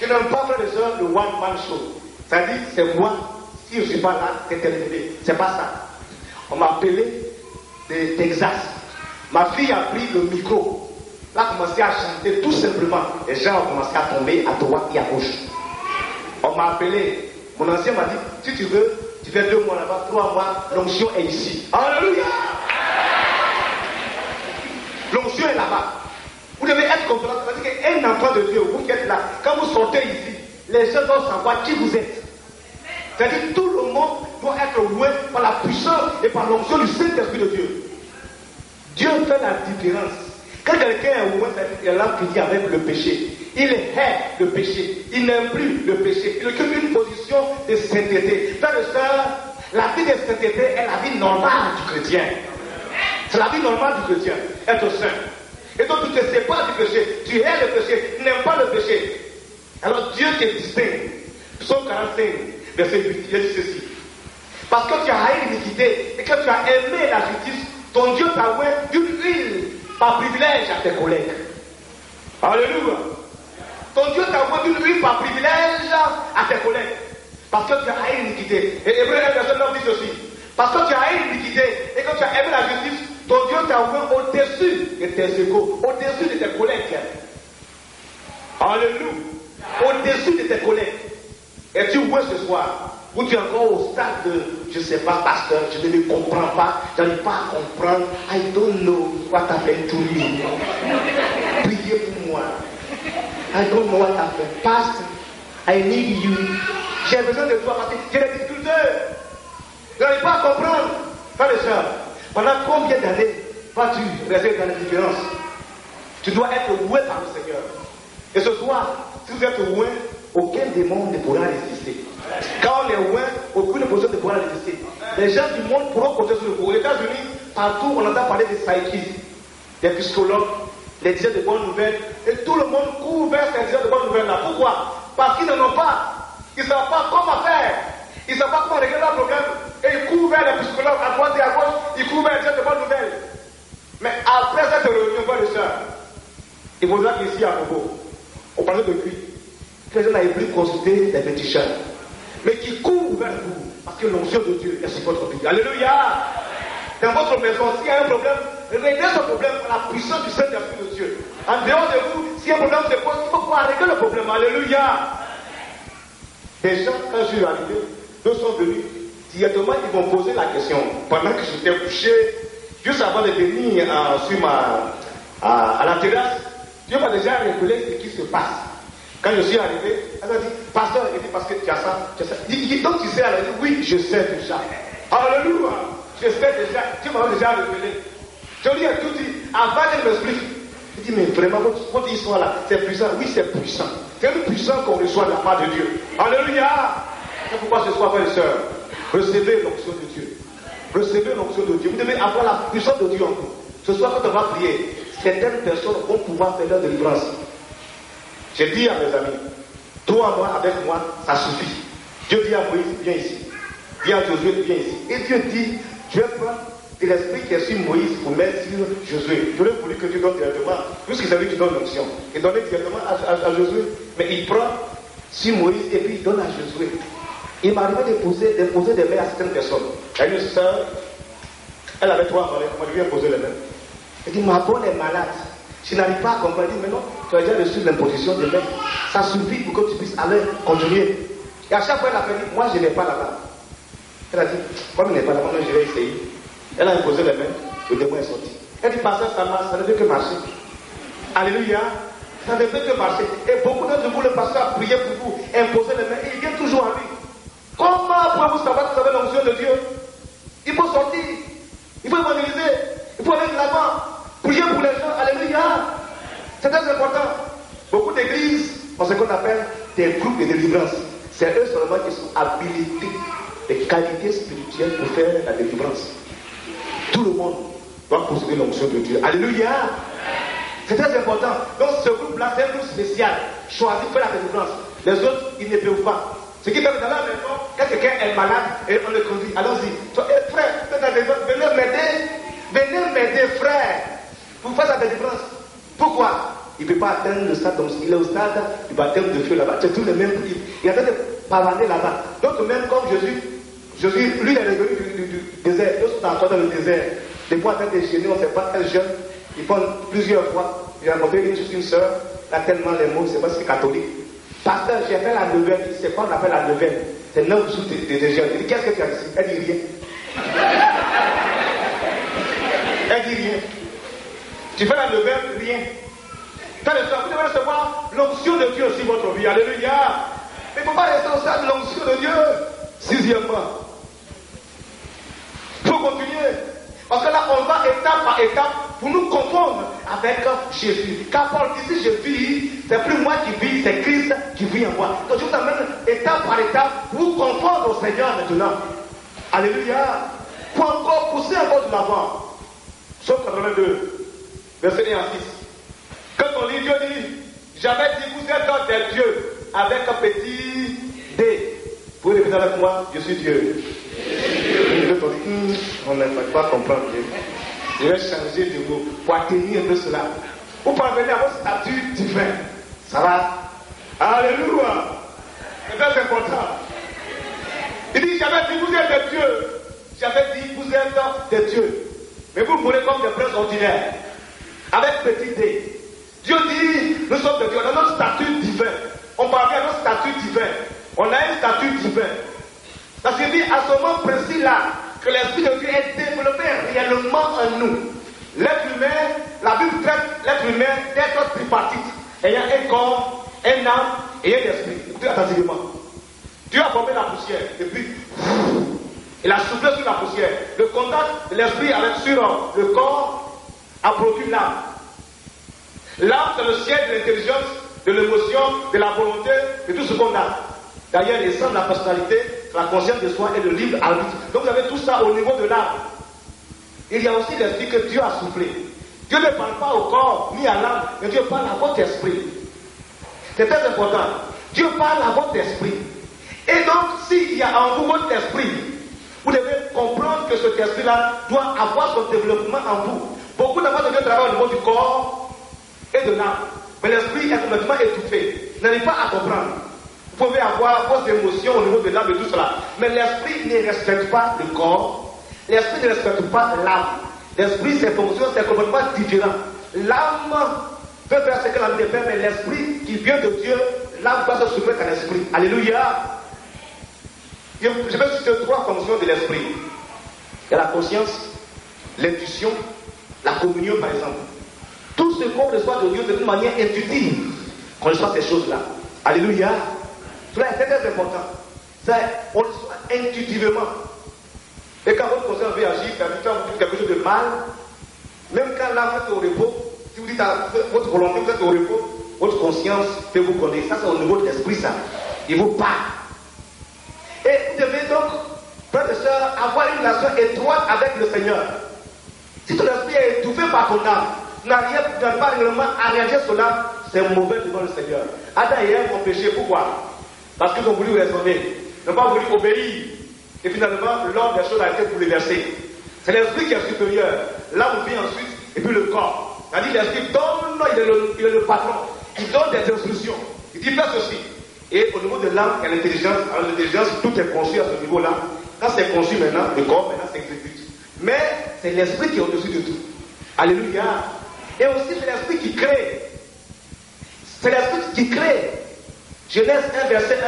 Je n'aime pas, frère et soeur, le one-man show. C'est-à-dire, c'est moi, si je ne suis pas là, c'est terminé. C'est pas ça. On m'a appelé de Texas. Ma fille a pris le micro. Elle a commencé à chanter tout simplement. Les gens ont commencé à tomber à droite et à gauche. On m'a appelé. Mon ancien m'a dit, si tu veux, tu fais 2 mois là-bas, 3 mois, l'onction est ici. Alléluia! L'onction est là-bas. Vous devez être content. C'est-à-dire qu'un enfant de Dieu, vous qui êtes là, quand vous sortez ici, les gens doivent savoir qui vous êtes. C'est-à-dire que tout le monde doit être loué par la puissance et par l'onction du Saint-Esprit de Dieu. Dieu fait la différence. Quand quelqu'un est loué, c'est-à-dire qu'il a fini avec le péché. Il hait le péché. Il n'aime plus le péché. Il occupe une position de sainteté. Frères et sœurs, la vie de sainteté est la vie normale du chrétien. C'est la vie normale du chrétien, être saint. Et donc tu te sépares du péché, tu hais le péché, tu n'aimes pas le péché. Alors Dieu te distingue. Psaume 45, verset 8, il dit ceci. Parce que tu as haï l'iniquité et que tu as aimé la justice, ton Dieu t'a oint d'une huile par privilège à tes collègues. Alléluia. Ton Dieu t'a oint d'une huile par privilège à tes collègues. Parce que tu as haï l'iniquité. Et Hébreu 1, verset 9 dit ceci. Parce que tu as haï l'iniquité et que tu as aimé la justice, ton Dieu t'a oint au-dessus de tes égaux, au-dessus de tes collègues. Alléluia. Au-dessus de tes collègues. Et tu vois ce soir, où tu es encore au stade de, je ne sais pas, pasteur, je ne me comprends pas, je n'arrive pas à comprendre, I don't know what happened to me. Priez pour moi. I don't know what happened. Pastor, I need you. J'ai besoin de toi parce que j'ai des difficultés. Je n'arrive pas à comprendre. Frères et sœurs, pendant combien d'années vas-tu rester dans l'indifférence? Tu dois être loué par le Seigneur. Et ce soir, si vous êtes loué, aucun démon ne pourra résister. Quand on est loin, aucune personne ne pourra résister. Les gens du monde pourront compter sur vous. Aux États-Unis, partout, on entend parler des psychiques, des psychologues, les diseurs de bonnes nouvelles. Et tout le monde court vers ces diseurs de bonnes nouvelles-là. Pourquoi? Parce qu'ils n'en ont pas. Ils ne savent pas comment faire. Ils ne savent pas comment régler leurs problèmes. Et ils courent vers les psychologues à droite et à gauche. Ils courent vers les diseurs de bonnes nouvelles. Mais après cette réunion, frères et sœurs, il faudra qu'ici à Bobo, on parlait de lui. Que les gens n'aient plus consulté les pétitions, mais qui courent vers vous, parce que l'onction de Dieu est sur votre vie. Alléluia! Dans votre maison, s'il y a un problème, réglez ce problème par la puissance du Saint-Esprit de Dieu. En dehors de vous, si un problème se pose, il faut pouvoir régler le problème. Alléluia! Les gens, quand je suis arrivé, deux sont venus, directement, ils m'ont posé la question. Pendant que j'étais couché, juste avant de venir à la terrasse, Dieu m'a déjà révélé ce qui se passe. Quand je suis arrivé, elle m'a dit, pasteur, il dit, parce que tu as ça, tu as ça. Il dit, donc tu sais, elle a dit, oui, je sais déjà. Alléluia, je sais déjà, Dieu m'a déjà révélé. Je lui ai tout dit, avant qu'elle m'explique. Il dit, mais vraiment, votre histoire là, c'est puissant. Oui, c'est puissant. C'est une puissance qu'on reçoit de la part de Dieu. Alléluia. C'est pourquoi ce soir, frères et sœurs, recevez l'onction de Dieu. Recevez l'onction de Dieu. Vous devez avoir la puissance de Dieu en vous. Ce soir, quand on va prier, certaines personnes vont pouvoir faire leur délivrance. J'ai dit à mes amis, toi, moi, avec moi, ça suffit. Dieu dit à Moïse, viens ici. Dit à Josué, viens ici. Et Dieu dit, je vais prendre de l'esprit qui est sur Moïse pour mettre sur Josué. J'aurais voulu que Dieu donne directement, puisque c'est lui qui donne l'onction. Il donnait directement à Josué. Mais il prend sur Moïse et puis il donne à Josué. Il m'arrivait de poser des mains à certaines personnes. À une soeur, Elle avait 3 enfants, on lui a posé les mains. Elle dit, ma bonne est malade. Je n'arrive pas à comprendre. Elle dit, mais non, tu as déjà reçu l'imposition de main. Ça suffit pour que tu puisses aller continuer. Et à chaque fois, elle a dit, moi je n'ai pas là-bas. Elle a dit, comme il n'est pas là-bas, je vais essayer. Elle a imposé les mains, le démon est sorti. Elle dit, pasteur, ça ne fait que marcher. Alléluia. Ça ne fait que marcher. Et beaucoup d'entre vous, le pasteur a prié pour vous, imposer les mains, et il vient toujours en lui. Comment pouvez-vous savoir que vous avez l'onction de Dieu? Il faut sortir, il faut évangéliser, il faut aller de l'avant, prier pour les gens. Alléluia. C'est très important. Beaucoup d'églises ont ce qu'on appelle des groupes de délivrance. C'est eux seulement qui sont habilités, les qualités spirituelles pour faire la délivrance. Tout le monde doit posséder l'onction de Dieu. Alléluia. C'est très important. Donc ce groupe-là, c'est un groupe spécial, choisi pour faire la délivrance. Les autres, ils ne peuvent pas. Ce qui fait que dans la maison, quand quelqu'un est malade et on le conduit, allons-y. Frère, venez m'aider, frère, pour faire la délivrance. Pourquoi? Il ne peut pas atteindre le stade, donc il est au stade du baptême de feu là-bas. C'est tout le même prix. Il est en train de pavaner là-bas. Donc même comme Jésus, lui, il est revenu du désert. Eux sont encore dans le désert. Des fois en train de déjeuner, on ne sait pas quel jeune. Ils font plusieurs fois. J'ai rencontré une soeur, là tellement les mots, c'est pas si c'est catholique. Pasteur, j'ai fait la neuvaine. C'est quoi on appelle la neuvaine? C'est 9 jours de jeûne. Il dit, qu'est-ce que tu as ici? Elle dit rien. Elle dit rien. Tu fais la neuvaine, rien. Vous devez recevoir l'onction de Dieu aussi votre vie. Alléluia. Mais il ne faut pas rester au stade de l'onction de Dieu. 6e. Il faut continuer. Parce que là, on va étape par étape pour nous confondre avec Jésus. Car Paul dit, si je vis, c'est plus moi qui vis, c'est Christ qui vit en moi. Donc je vous amène étape par étape pour vous confondre au Seigneur maintenant. Alléluia. Pour encore pousser encore de l'avant. Psaume 82, verset 1 à 6. Quand on lit, Dieu dit, j'avais dit, vous êtes des dieux, avec un petit D. Vous pouvez répéter avec moi, je suis Dieu. On ne peut pas comprendre. Je vais changer de mot pour atteindre un peu cela. Pour parvenir à votre statut divin. Ça va? Alléluia. C'est très important. Il dit, j'avais dit, vous êtes des dieux. J'avais dit, vous êtes des dieux. Mais vous mourrez comme des princes ordinaires. Avec petit D. Dieu dit, nous sommes des dieux. On a notre statut divin. On parvient à notre statut divin. On a un statut divin. Ça signifie à ce moment précis-là que l'Esprit de Dieu est développé réellement en nous. L'être humain, la Bible traite l'être humain d'être tripartite, ayant un corps, un âme et un esprit. Écoutez attentivement. Dieu a formé la poussière et puis il a soufflé sur la poussière. Le contact de l'esprit sur le corps a produit l'âme. L'âme, c'est le ciel de l'intelligence, de l'émotion, de la volonté, de tout ce qu'on a. D'ailleurs, les sens de la personnalité, la conscience de soi et le libre arbitre. Donc vous avez tout ça au niveau de l'âme. Il y a aussi l'esprit que Dieu a soufflé. Dieu ne parle pas au corps ni à l'âme, mais Dieu parle à votre esprit. C'est très important. Dieu parle à votre esprit. Et donc, s'il y a en vous votre esprit, vous devez comprendre que cet esprit-là doit avoir son développement en vous. Beaucoup d'abord de Dieu travaillent au niveau du corps et de l'âme. Mais l'esprit est complètement étouffé. Vous n'arrivez pas à comprendre. Vous pouvez avoir vos émotions au niveau de l'âme et tout cela. Mais l'esprit ne respecte pas le corps. L'esprit ne respecte pas l'âme. L'esprit, ses fonctions, c'est complètement différent. L'âme peut faire ce que l'âme fait, mais l'esprit qui vient de Dieu, l'âme doit se soumettre à l'esprit. Alléluia. Je vais citer 3 fonctions de l'esprit. Il y a la conscience, l'intuition, la communion par exemple. Tout ce qu'on reçoit de Dieu de toute manière intuitive, qu'on reçoit ces choses-là. Alléluia. Cela est très important. On reçoit intuitivement. Et quand votre conscience veut agir, quand vous dites quelque chose de mal, même quand l'âme est au repos, si vous dites à votre volonté, vous êtes au repos, votre conscience peut vous conduire. Ça, c'est au niveau de l'esprit, ça. Il vous parle. Et vous devez donc, frères et sœurs, avoir une relation étroite avec le Seigneur. Si ton esprit est étouffé par ton âme, tu n'as pas réellement à réagir sur l'âme, c'est mauvais devant le Seigneur. Adam et Ève ont péché. Pourquoi? Parce qu'ils ont voulu raisonner. Ils n'ont pas voulu obéir. Et finalement, l'ordre des choses a été bouleversé. C'est l'esprit qui est supérieur. L'âme vient ensuite, et puis le corps. C'est-à-dire l'esprit donne, il est le patron. Il donne des instructions. Il dit fais ceci. Et au niveau de l'âme, il y a l'intelligence. Alors l'intelligence, tout est conçu à ce niveau-là. Quand c'est conçu maintenant, le corps maintenant s'exécute. Mais c'est l'esprit qui est au-dessus de tout. Alléluia. Et aussi, c'est l'esprit qui crée. C'est l'esprit qui crée. Genèse 1, verset 1.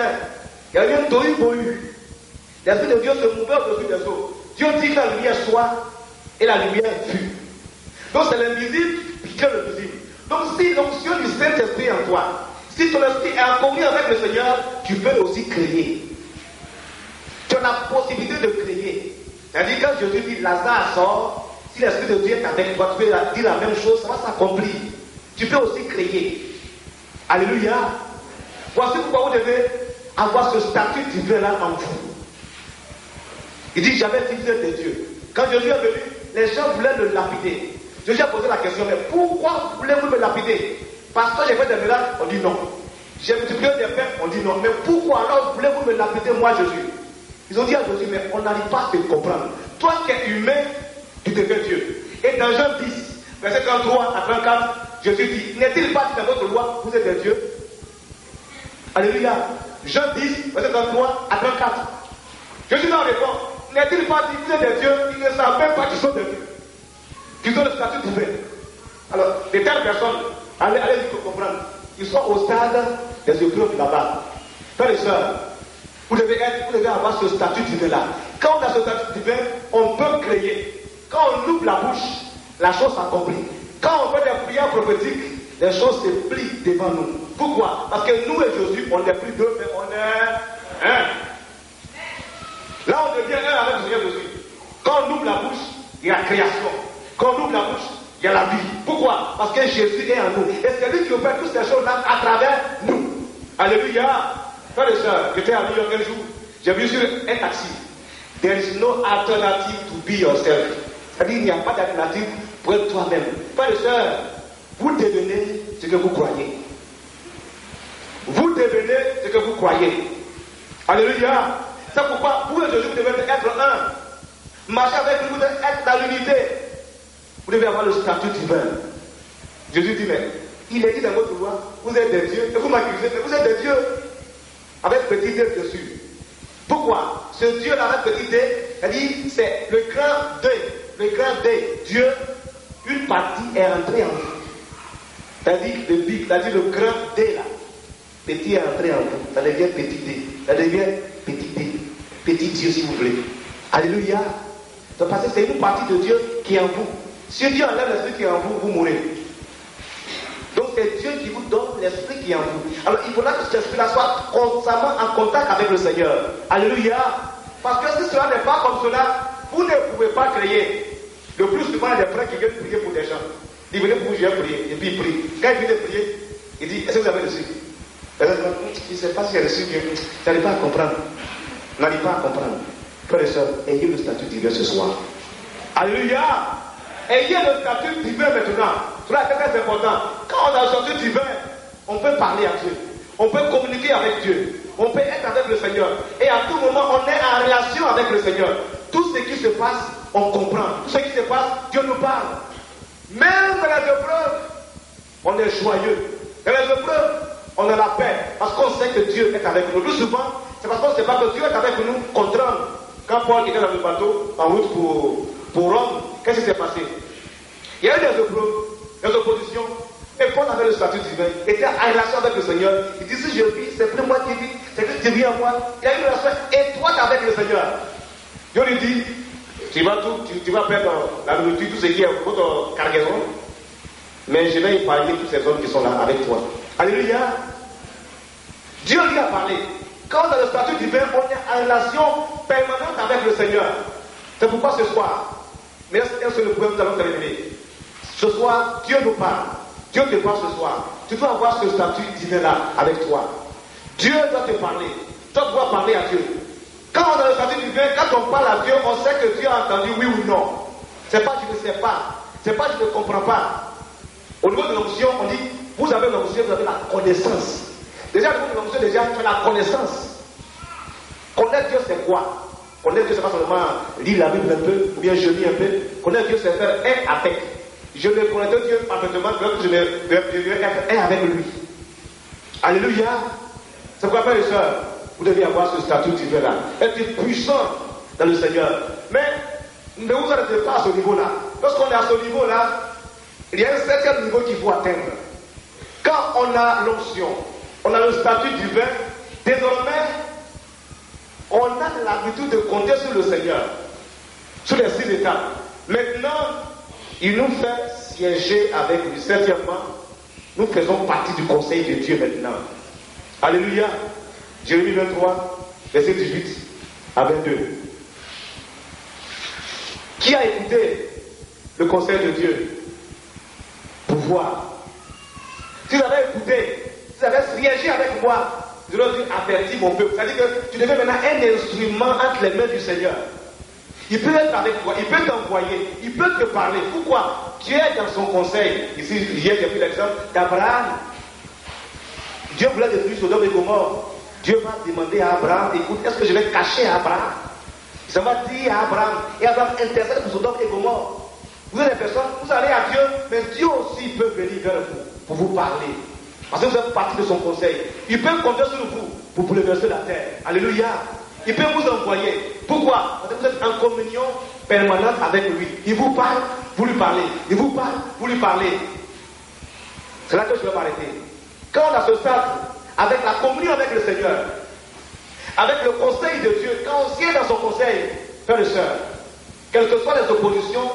Il y a eu un tohu-bohu. L'esprit de Dieu se mouvait au-dessus des eaux. Dieu dit que la lumière soit, et la lumière fut. Donc c'est l'invisible qui crée le visible. Donc si l'onction du Saint-Esprit est en toi, si ton esprit est en communion avec le Seigneur, tu peux aussi créer. Tu as la possibilité de créer. C'est-à-dire quand Jésus dit Lazare sort, si l'Esprit de Dieu est avec toi, tu peux dire la même chose, ça va s'accomplir. Tu peux aussi créer. Alléluia. Voici pourquoi vous devez avoir ce statut divin-là en vous. Il dit j'avais fixé des dieux. Quand Jésus est venu, les gens voulaient le lapider. Jésus a posé la question, mais pourquoi voulez-vous me lapider? Parce que j'ai fait des miracles, on dit non. J'ai multiplié des pains, on dit non. Mais pourquoi alors voulez-vous me lapider, moi Jésus? Ils ont dit à Jésus, mais on n'arrive pas à te comprendre. Toi qui es humain, tu deviens Dieu. Et dans Jean 10, verset 33 à 34, Jésus dit, n'est-il pas dit dans votre loi, vous êtes des dieux? Alléluia. Jean 10, verset 33 à 34. Jésus leur répond, n'est-il pas dit, vous êtes des dieux? Ils ne savent même pas qu'ils sont des dieux. Qu'ils ont le statut divin. Alors, les telles personnes, allez comprendre, ils sont au stade des épreuves là-bas. Frères et sœurs, vous devez avoir ce statut divin-là. Quand on a ce statut divin, on peut créer. Quand on ouvre la bouche, la chose s'accomplit. Quand on fait des prières prophétiques, les choses se plient devant nous. Pourquoi? Parce que nous et Jésus, on n'est plus deux, mais on est un. Là, on devient un avec le Seigneur Jésus. Quand on ouvre la bouche, il y a la création. Quand on ouvre la bouche, il y a la vie. Pourquoi? Parce que Jésus est en nous. Et c'est lui qui opère toutes ces choses-là à travers nous. Alléluia. Frères et sœurs, j'étais à New York un jour, j'ai vu sur un taxi. There is no alternative to be yourself. C'est-à-dire qu'il n'y a pas d'alternative pour être toi-même. Frères et sœurs, vous devenez ce que vous croyez. Vous devenez ce que vous croyez. Alléluia. C'est pourquoi vous et Jésus, vous devez être un. Marcher avec lui, vous devez être dans l'unité. Vous devez avoir le statut divin. Jésus dit, mais il est dit dans votre loi, vous êtes des dieux, et vous m'accusez, mais vous êtes des dieux. Avec petit d dessus. Pourquoi? Ce Dieu-là avec petit d, elle dit, c'est le grand deuil. Le grand deuil. Dieu, une partie est entrée en vous. C'est-à-dire le big, c'est-à-dire le grand D là. Petit est entré en vous. Ça devient petit d. Ça devient petit d. Petit Dieu, si vous voulez. Alléluia. Donc, parce que c'est une partie de Dieu qui est en vous. Si Dieu enlève l'esprit qui est en vous, vous mourrez. Donc c'est Dieu qui vous donne l'esprit qui est en vous. Alors il faudra que cet esprit-là soit constamment en contact avec le Seigneur. Alléluia. Parce que si cela n'est pas comme cela, vous ne pouvez pas créer. Le plus souvent, il y a des frères qui viennent prier pour des gens. Ils viennent pour vous, je vais prier. Et puis ils prient. Quand ils viennent prier, il dit, est-ce que vous avez reçu? Je ne sais pas si j'ai reçu bien. Je n'arrive pas à comprendre. Je n'arrive pas à comprendre. Frères et sœurs, ayez le statut divin ce soir. Alléluia. Ayez le statut divin maintenant. Cela est très important. Quand on a le statut divin, on peut parler à Dieu. On peut communiquer avec Dieu. On peut être avec le Seigneur. Et à tout moment, on est en relation avec le Seigneur. Tout ce qui se passe, on comprend. Tout ce qui se passe, Dieu nous parle. Même dans les épreuves, on est joyeux. Dans les épreuves, on a la paix. Parce qu'on sait que Dieu est avec nous. Plus souvent, c'est parce qu'on ne sait pas que Dieu est avec nous contre nous. Quand Paul était dans le bateau, en route pour Rome, qu'est-ce qui s'est passé? Il y a eu des épreuves, des oppositions. Et Paul avait le statut divin, était en relation avec le Seigneur. Il dit, si je vis, c'est plus moi qui vis, c'est Christ qui vit en moi. Il y a eu une relation étroite avec le Seigneur. Dieu lui dit, tu vas perdre la nourriture, tout ce qui est votre cargaison, mais je vais épargner tous ces hommes qui sont là avec toi. Alléluia. Dieu lui a parlé. Quand on a le statut divin, on est en relation permanente avec le Seigneur. C'est pourquoi ce soir, mais c'est le problème que nous allons terminer. Ce soir, Dieu nous parle. Dieu te parle ce soir. Tu dois avoir ce statut divin-là avec toi. Dieu doit te parler. Tu dois parler à Dieu. Quand on a le statut divin, quand on parle à Dieu, on sait que Dieu a entendu oui ou non. C'est pas je ne sais pas. C'est pas je ne comprends pas. Au niveau de l'onction, on dit, vous avez l'onction, vous avez la connaissance. Déjà, au niveau de l'onction, déjà, tu as la connaissance. Connaître Dieu, c'est quoi? Connaître Dieu, c'est pas seulement lire la Bible un peu, ou bien je lis un peu. Connaître Dieu, c'est faire un avec. Je ne connais Dieu parfaitement, donc je vais être un avec lui. Alléluia. C'est pourquoi, frères et sœurs, vous devez avoir ce statut divin-là. Être puissant dans le Seigneur. Mais ne vous arrêtez pas à ce niveau-là. Lorsqu'on est à ce niveau-là, il y a un certain niveau qu'il faut atteindre. Quand on a l'onction, on a le statut divin, désormais, on a l'habitude de compter sur le Seigneur, sur les 6 étapes. Maintenant, il nous fait siéger avec lui. Septièmement, nous faisons partie du conseil de Dieu maintenant. Alléluia. Jérémie 23, verset 18 à 22. Qui a écouté le conseil de Dieu pour voir? Si vous avez écouté, si vous avez siégé avec moi, je leur dis avertis mon peuple. C'est-à-dire que tu deviens maintenant un instrument entre les mains du Seigneur. Il peut être avec toi, il peut t'envoyer, il peut te parler. Pourquoi? Dieu est dans son conseil. Ici, hier, j'ai pris l'exemple d'Abraham. Dieu voulait détruire Sodome et Gomorrhe. Dieu va demander à Abraham, écoute, est-ce que je vais cacher à Abraham? Ça va dire à Abraham, et Abraham intercède pour Sodome et Gomorrhe. Vous êtes des personnes, vous allez à Dieu, mais Dieu aussi peut venir vers vous pour vous parler. Parce que vous êtes partie de son conseil. Il peut compter sur vous pour bouleverser la terre. Alléluia. Il peut vous envoyer. Pourquoi? Parce que vous êtes en communion permanente avec lui. Il vous parle, vous lui parlez. Il vous parle, vous lui parlez. C'est là que je vais m'arrêter. Quand on a ce stade, avec la communion avec le Seigneur, avec le conseil de Dieu, quand on sied dans son conseil, frères et sœurs, quelles que soient les oppositions,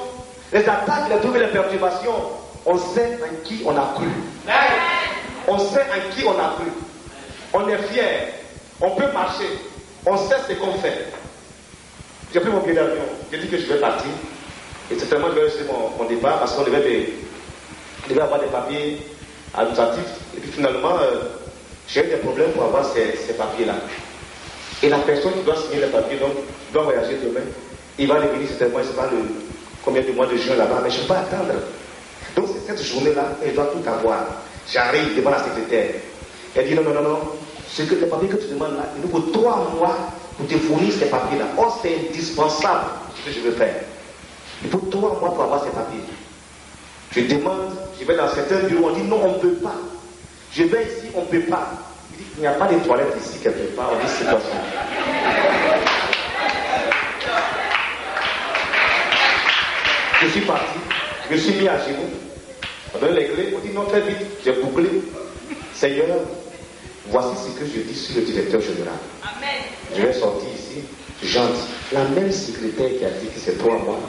les attaques, les troubles et les perturbations, on sait en qui on a cru. On sait en qui on a cru. On est fier. On peut marcher. On sait ce qu'on fait. J'ai pris mon billet d'avion. J'ai dit que je vais partir. Et certainement, je vais laisser mon départ parce qu'on devait avoir des papiers administratifs. Et puis finalement, j'ai eu des problèmes pour avoir ces papiers-là. Et la personne qui doit signer les papiers, donc, doit voyager demain. Il va revenir certainement, je ne sais pas combien de mois de juin là-bas, mais je ne peux pas attendre. Donc c'est cette journée-là, elle doit tout avoir. J'arrive devant la secrétaire. Elle dit non, ce que les papiers que tu demandes là, il nous faut 3 mois pour te fournir ces papiers-là. Or, c'est indispensable ce que je veux faire. Il faut 3 mois pour avoir ces papiers. Je demande, je vais dans certains bureaux, on dit non, on ne peut pas. Je vais ici, on ne peut pas. Il dit il n'y a pas de toilettes ici quelque part, on dit c'est quoi ça. Je suis parti, je me suis mis à genoux. On donne les clés, on dit non, très vite, j'ai bouclé. Seigneur, voici ce que je dis sur le directeur général. Amen. Je vais sortir ici, j'entends la même secrétaire qui a dit que c'est 3 mois,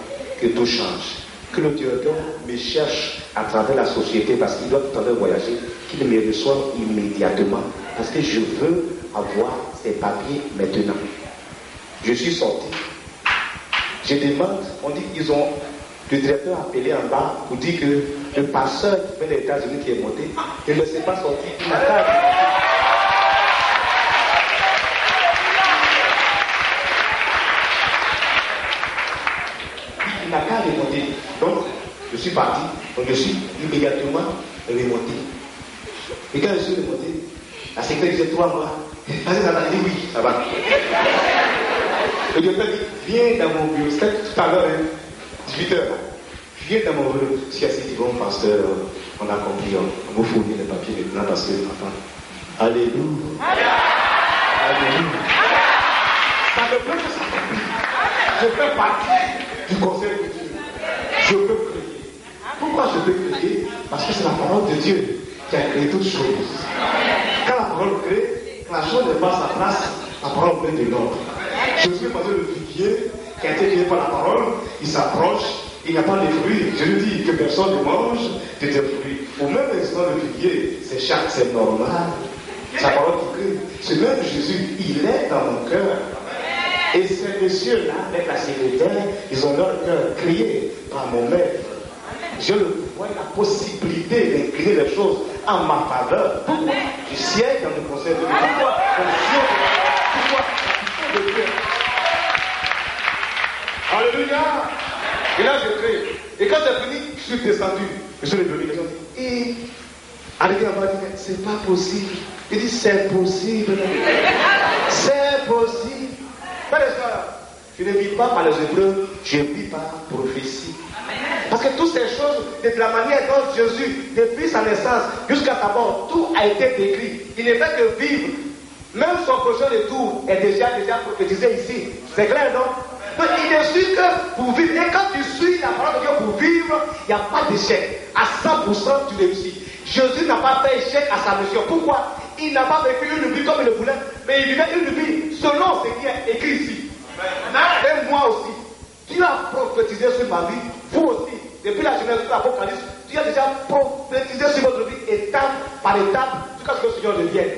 que tout change. Que le directeur me cherche à travers la société parce qu'il doit tout à l'heure voyager, qu'il me reçoive immédiatement parce que je veux avoir ces papiers maintenant. Je suis sorti. Je demande, on dit qu'ils ont. Le directeur a appelé en bas pour dire que le pasteur qui vient des États-Unis qui est monté, il ne s'est pas sorti. Il n'a qu'à remonter. Donc, je suis parti. Donc, je suis immédiatement remonté. Et quand je suis remonté, la secrétaire disait 3 mois. Parce que ça m'a dit oui, ça va. Le directeur dit viens dans mon bureau. C'était tout à l'heure. 18h. Viens dans mon bureau. Si assez dit bon pasteur, on a compris, on vous fournit les papiers maintenant parce que enfin. Alléluia. Alléluia. Ça me plaît que ça m'appuie. Je fais partie du conseil de Dieu. Je peux prier. Pourquoi je peux prier? Parce que c'est la parole de Dieu qui a créé toutes choses. Quand la parole crée, quand la chose n'est pas à sa place, la parole met de l'ordre. Je suis passé le figuier qui a été créé par la parole, il s'approche, il n'y a pas de fruits. Je lui dis que personne ne mange de tes fruits. Au même instant, le figuier, c'est normal. Sa parole qui crée. Ce même Jésus, il est dans mon cœur. Et ces messieurs-là, avec la secrétaire, ils ont leur cœur créé par mon maître. Je le vois la possibilité d'incliner les choses en ma faveur. Pourquoi? Je siège dans le conseil de Dieu. Pourquoi? Pourquoi? La puissance de Dieu. Alléluia. Et là, je crée. Et quand c'est fini, je suis descendu. Je suis revenu. Les gens disent, et arrivé à moi, il dit, c'est pas possible. Il dit, c'est possible. C'est possible. Frères et sœurs, je ne vis pas par les épreuves, je vis par prophétie. Parce que toutes ces choses, de la manière dont Jésus, depuis sa naissance jusqu'à sa mort, tout a été décrit. Il ne fait que vivre. Même son prochain retour est déjà prophétisé ici. C'est clair, non? Donc il est sûr que pour vivre, et quand tu suis la parole de Dieu pour vivre, il n'y a pas d'échec. À 100% tu réussis. Jésus n'a pas fait échec à sa mission. Pourquoi? Il n'a pas vécu une vie comme il le voulait, mais il vivait une vie selon ce qui est écrit ici. Et moi aussi. Tu as prophétisé sur ma vie, vous aussi. Depuis la Genèse de l'Apocalypse, tu as déjà prophétisé sur votre vie, étape par étape, jusqu'à ce que le Seigneur revienne.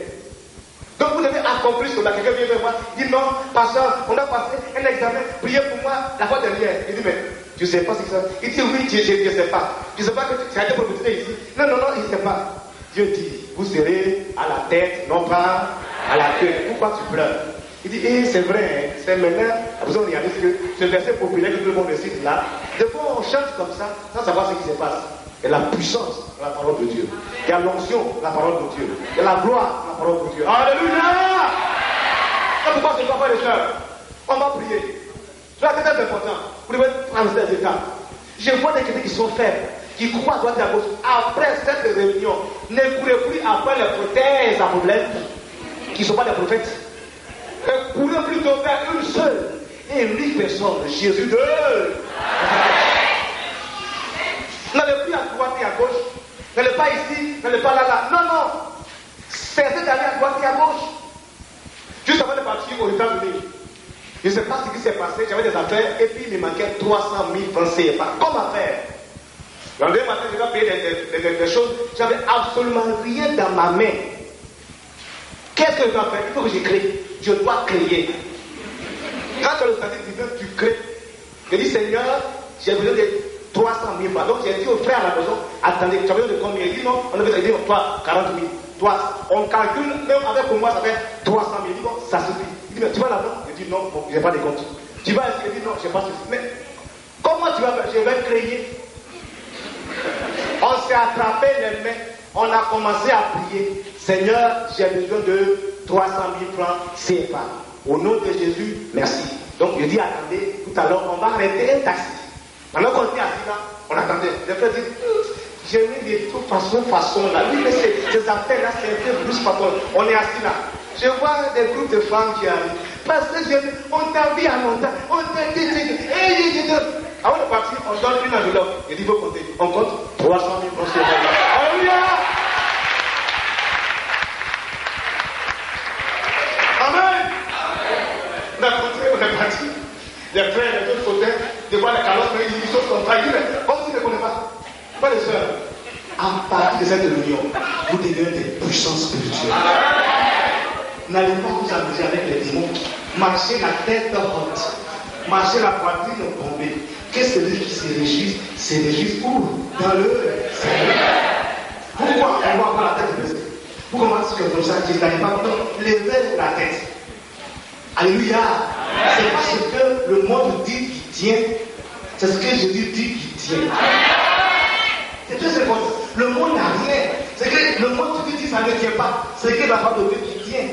Donc vous devez accomplir cela. Quelqu'un vient vers moi, il dit non, pasteur, on a passé un examen, priez pour moi la fois dernière. Il dit, mais tu ne sais pas ce que c'est. Il dit, oui, je ne sais pas. Je ne sais pas que tu as été prophétisé ici. Non, il ne sait pas. Dieu dit, vous serez à la tête, non pas à la queue. Pourquoi tu pleures? Il dit, c'est vrai, c'est maintenant, vous regardez que ce verset populaire que tout le monde récite là, des fois on chante comme ça, sans savoir ce qui se passe. Il y a la puissance de la parole de Dieu. Il y a l'onction de la parole de Dieu. Il y a la gloire de la parole de Dieu. Alléluia! C'est pourquoi c'est pas les soeurs. On va prier. C'est très important. Vous devez prendre ces étapes. Je vois des chrétiens qui sont faibles, qui croient à droite et à gauche. Après cette réunion, ne courez plus après les prothèses à problème, qui ne sont pas des prophètes. Courez plutôt vers une seule et unique personne, Jésus de n'allez plus à droite et à gauche, n'allez pas ici, n'allez pas là. Non. Cessez d'aller à droite et à gauche. Juste avant de partir aux États-Unis, je ne sais pas ce qui s'est passé, j'avais des affaires et puis il me manquait 300 000 francs CFA. Comment faire? Le lendemain matin, je dois payer des choses, j'avais absolument rien dans ma main. Qu'est-ce que je dois faire? Il faut que je crée. Je dois créer. Quand tu as le statut divin, tu crées. Je dis, Seigneur, j'ai besoin de 300 000 francs. Donc j'ai dit au frère à la maison, attendez, tu as besoin de combien? Il dit non, on a besoin de dire, toi, 40 000. Toi, on calcule, même avec pour moi, ça fait 300 000. Il dit, bon, ça suffit. Il dit, mais tu vas là-bas? Je dis, non, bon, je n'ai pas de compte. Tu vas ici? Il dit, non, je n'ai pas suffit. Mais comment tu vas faire? Je vais créer. On s'est attrapé les mains, on a commencé à prier. Seigneur, j'ai besoin de 300 000 francs CFA. Au nom de Jésus, merci. Donc je dis, attendez, tout à l'heure, on va arrêter un taxi. Pendant qu'on était assis là, on attendait. Le frère dit, j'ai mis de toute façon là. Oui, mais ces affaires là, c'est un peu plus façon. On est assis là. Je vois des groupes de femmes qui arrivent. Parce que on t'a vu à longtemps. On t'a dit, avant de partir, on donne une enveloppe. Il dit, il faut compter. On compte 300 000 francs CFA. Alléluia! Amen. On a compté, on est parti. Les frères, les autres côtés, devant la calotte, mais ils sont comme ça. Ils disent, comme tu ne connais pas. Pas les sœurs. À partir de cette réunion, vous devenez des puissances spirituelles. N'allez pas vous amuser avec les démons. Marchez la tête haute. Marchez la poitrine bombée. Qu'est-ce que celui qui se réjouit? Se réjouit où? Dans le Seigneur. Pourquoi on va avoir la tête baissée? Vous commencez comme ça, qui n'arrive pas à lever la tête. Alléluia. C'est pas ce que le monde dit qui tient, c'est ce que Jésus dit qui tient. C'est très important. Le monde n'a rien. C'est que le monde qui dit ça ne tient pas. C'est que la parole de Dieu qui tient.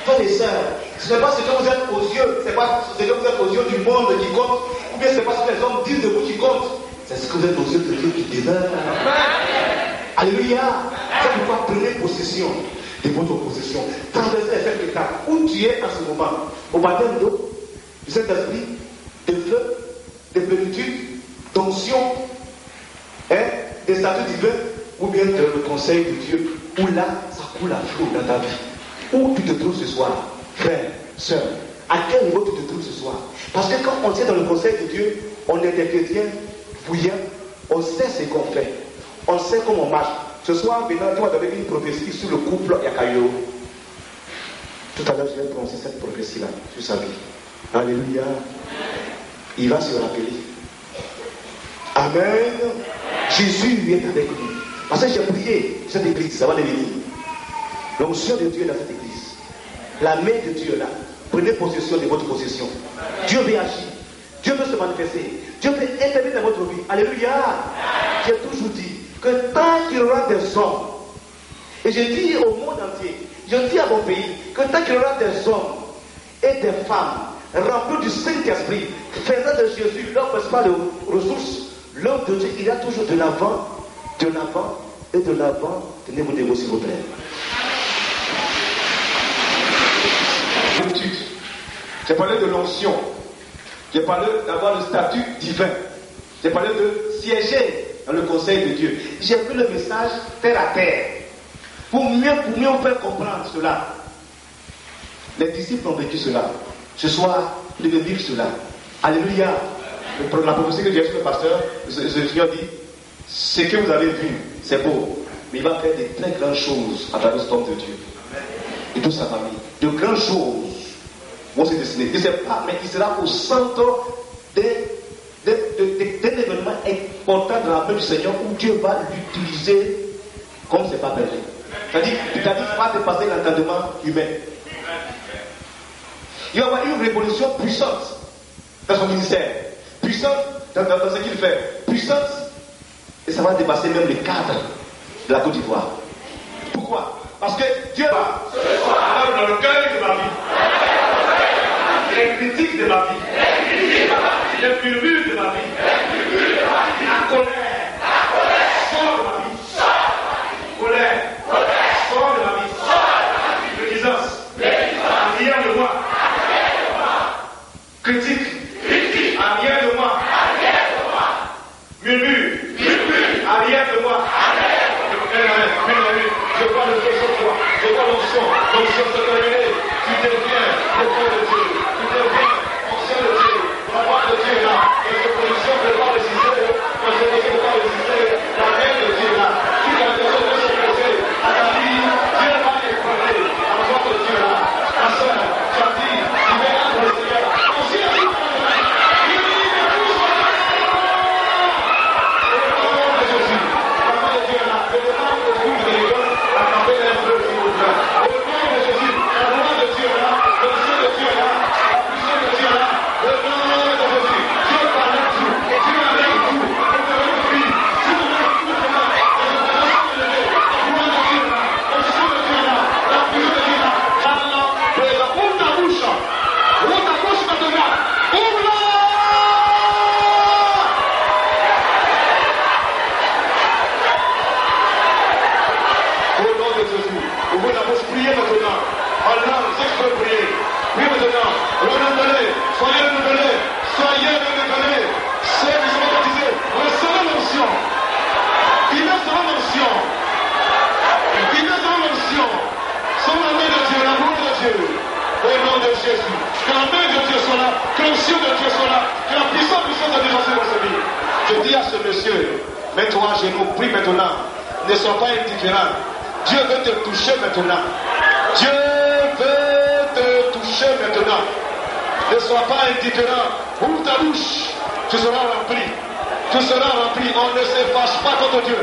Frères et sœurs, ce n'est pas ce que vous êtes aux yeux, c'est pas ce que vous êtes aux yeux du monde qui compte, ou bien ce n'est pas ce que les hommes disent de vous qui compte. C'est ce que vous êtes aux yeux de Dieu qui demeure. Alléluia. C'est pourquoi prenez possession de votre possession. Traversez cette étape où tu es en ce moment. Au baptême d'eau, du Saint-Esprit, de feu, de plénitude, d'onction, des statuts divins, ou bien le conseil de Dieu, où là, ça coule à flot dans ta vie. Où tu te trouves ce soir, frère, soeur, à quel niveau tu te trouves ce soir? Parce que quand on est dans le conseil de Dieu, on est des chrétiens bouillants, on sait ce qu'on fait, on sait comment on marche. Ce soir, maintenant, tu vas donner une prophétie sur le couple Yakayo. Tout à l'heure, je vais prononcer cette prophétie-là sur sa vie. Alléluia. Il va se rappeler. Amen. Jésus est avec nous. Parce que j'ai prié cette église, ça va devenir. L'onction de Dieu est dans cette église. La main de Dieu est là. Prenez possession de votre possession. Dieu veut agir. Dieu veut se manifester. Dieu veut intervenir dans votre vie. Alléluia. J'ai toujours dit que tant qu'il y aura des hommes, et je dis au monde entier, je dis à mon pays, que tant qu'il y aura des hommes et des femmes remplis du Saint-Esprit, faisant de Jésus leur principale ressource, l'homme de Dieu ira toujours de l'avant, de l'avant et de l'avant. Tenez-vous debout s'il vous plaît. J'ai parlé de l'onction. J'ai parlé d'avoir le statut divin. J'ai parlé de siéger dans le conseil de Dieu. J'ai pris le message terre à terre. Pour mieux vous faire comprendre cela. Les disciples ont vécu cela. Ce soir, ils veulent vivre cela. Alléluia. La prophétie que j'ai sur le pasteur, le Seigneur dit, ce que vous avez vu, c'est beau. Mais il va faire de très grandes choses à travers cet homme de Dieu. Et toute sa famille. De grandes choses vont se dessiner. Je ne sais pas, mais il sera au centre d'un événement important dans la main du Seigneur où Dieu va l'utiliser comme c'est pas permis. C'est-à-dire qu'il ne va pas dépasser l'entendement humain. Il va y avoir une révolution puissante dans son ministère. Puissante dans ce qu'il fait. Puissante. Et ça va dépasser même le cadre de la Côte d'Ivoire. Pourquoi? Parce que Dieu va dans l'orgueil de ma vie. Les critiques de ma vie. Les murmures de ma vie. La colère. Sort de ma vie. Colère. Sort de ma vie. Médisance. Arrière de moi. Critique. Arrière de moi. Murmure. Arrière de moi. Je vois le feu sur toi. Je vois l'onction. L'onction se terminer. Tu deviens le feu de Dieu. Tu deviens l'onction de Dieu. La voix de Dieu est là. Notre position ne peut pas résister. Notre position ne peut pas résister. La main de Dieu est là. Toute la personne de se poser à ta vie, Dieu va t'éprouver. La voix de Dieu est là. Ma soeur, tu as dit, tu vas être le Seigneur. Aussi la vie. Je dis à ce monsieur, mets-toi à genoux, prie maintenant. Ne sois pas indifférent. Dieu veut te toucher maintenant. Dieu veut te toucher maintenant. Ne sois pas indifférent. Ouvre ta bouche. Tu seras rempli. Tu seras rempli. On ne se fâche pas contre Dieu.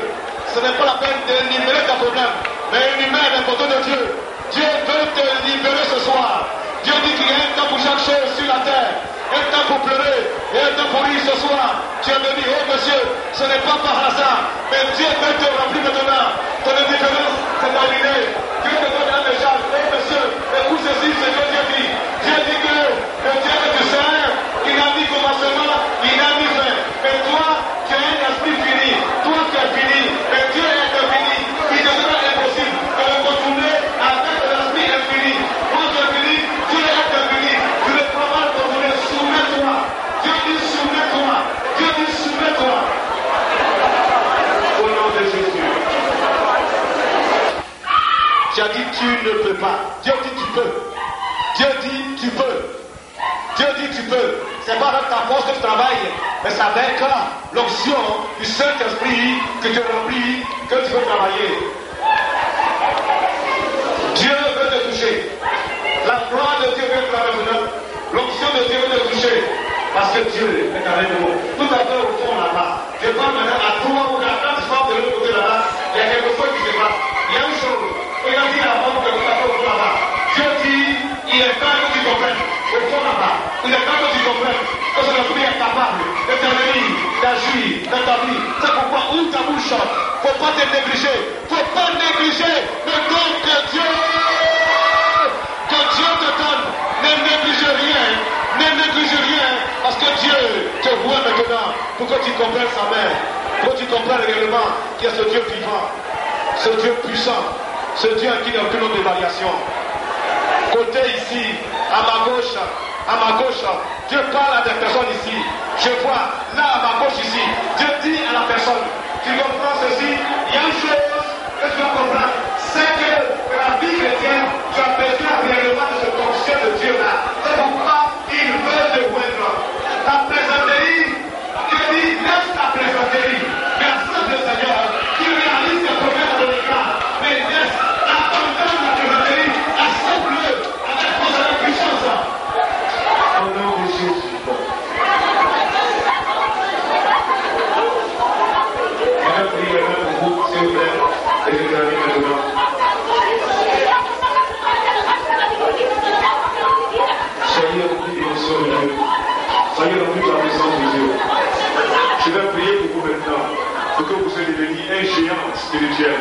Ce n'est pas la peine de libérer ta problème. Mais une humain est important de Dieu. Dieu veut te libérer ce soir. Dieu dit qu'il y a un temps pour chaque chose sur la terre. Un temps pour pleurer et un temps pour rire ce soir. Tu es venu, oh monsieur, ce n'est pas par hasard. Mais Dieu veut te remplir maintenant. Ton indifférence, c'est terminé. Dieu te donne un message. Oh monsieur, écoute ceci, c'est ce que Dieu dit. Dieu dit que le Dieu que tu sers, il a mis commencement, il a mis fin. Mais toi, tu as un esprit fini. Toi, tu es fini. Mais Dieu est infini. Il deviendra impossible de le contourner avec l'esprit infini. Moi, tu es fini. Dieu est infini. Tu ne peux pas le contourner. Soumets-toi. Dieu dit soumets-toi. Dieu dit soumets-toi. Au nom de Jésus. Tu as dit tu ne peux pas. Dieu dit tu peux. Dieu dit tu peux. Dieu dit tu peux. C'est pas avec ta force que tu travailles, mais c'est avec l'onction du Saint-Esprit que tu remplis, que tu peux travailler. Dieu veut te toucher. La gloire de Dieu veut te maintenant. L'onction de Dieu veut te toucher. Parce que Dieu est avec nous. Tout à l'heure au fond là-bas. Je parle maintenant à toi ou à quand tu parles de l'autre côté là-bas. Il y a quelque chose qui se passe. Il y a une chose. Il a dit là-bas que tout à l'heure au fond là-bas. Dieu dit, il est temps que tu comprennes. Au fond là-bas. Il est temps que tu comprennes. Que ce esprit est capable d'intervenir, d'agir dans ta vie. C'est pourquoi ouvre ta bouche. Faut pas te négliger. Faut pas négliger le don que Dieu te donne. Ne néglige rien. Ne néglige rien. Parce que Dieu te voit maintenant pour que tu comprennes sa main. Pour que tu comprennes réellement qu'il y a ce Dieu vivant. Ce Dieu puissant. Ce Dieu qui n'a aucune autre variation. Côté ici, à ma gauche, à ma gauche, Dieu parle à des personnes ici. Je vois là à ma gauche ici, Dieu dit à la personne, tu comprends ceci, il y a une chose que tu dois comprendre, c'est que la vie chrétienne, tu as besoin réellement de ce conseil de Dieu là. C'est pourquoi il veut te joindre. Ta plaisanterie, Dieu dit, laisse ta plaisanterie. Merci le Seigneur, qui réalise tes problèmes de l'écart. Mais laisse, abandonne la plaisanterie, assemble-le avec force et puissance. Au nom de Jésus. On a pris le même groupe, s'il vous plaît, et je termine maintenant. Soyez remplis d'émotion de Dieu. Soyez remplis de la puissance de Dieu. Je vais prier pour vous maintenant, pour que vous soyez devenus un géant spirituel.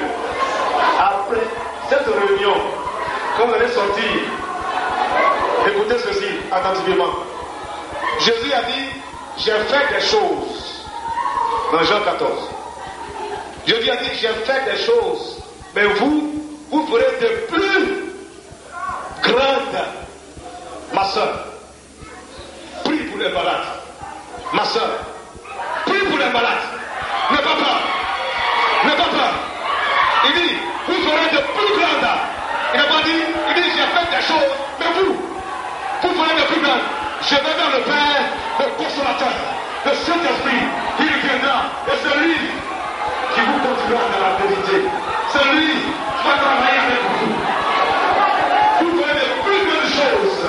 Après cette réunion, quand vous allez sortir, écoutez ceci attentivement. Jésus a dit, j'ai fait des choses. Dans Jean 14. Jésus a dit, j'ai fait des choses. Mais vous ferez de plus grandes. Ma soeur, prie pour les malades. Ma soeur, prie pour les malades. N'aie pas peur. N'aie pas peur. Il dit, vous ferez de plus grandes. Il n'a pas dit, il dit, j'ai fait des choses. Mais vous ferez de plus grandes. Je vais vers le Père, le consolateur, le Saint-Esprit, il viendra, et c'est lui qui vous conduira dans la vérité. C'est lui qui va travailler avec vous. Vous ferez de plus grandes choses.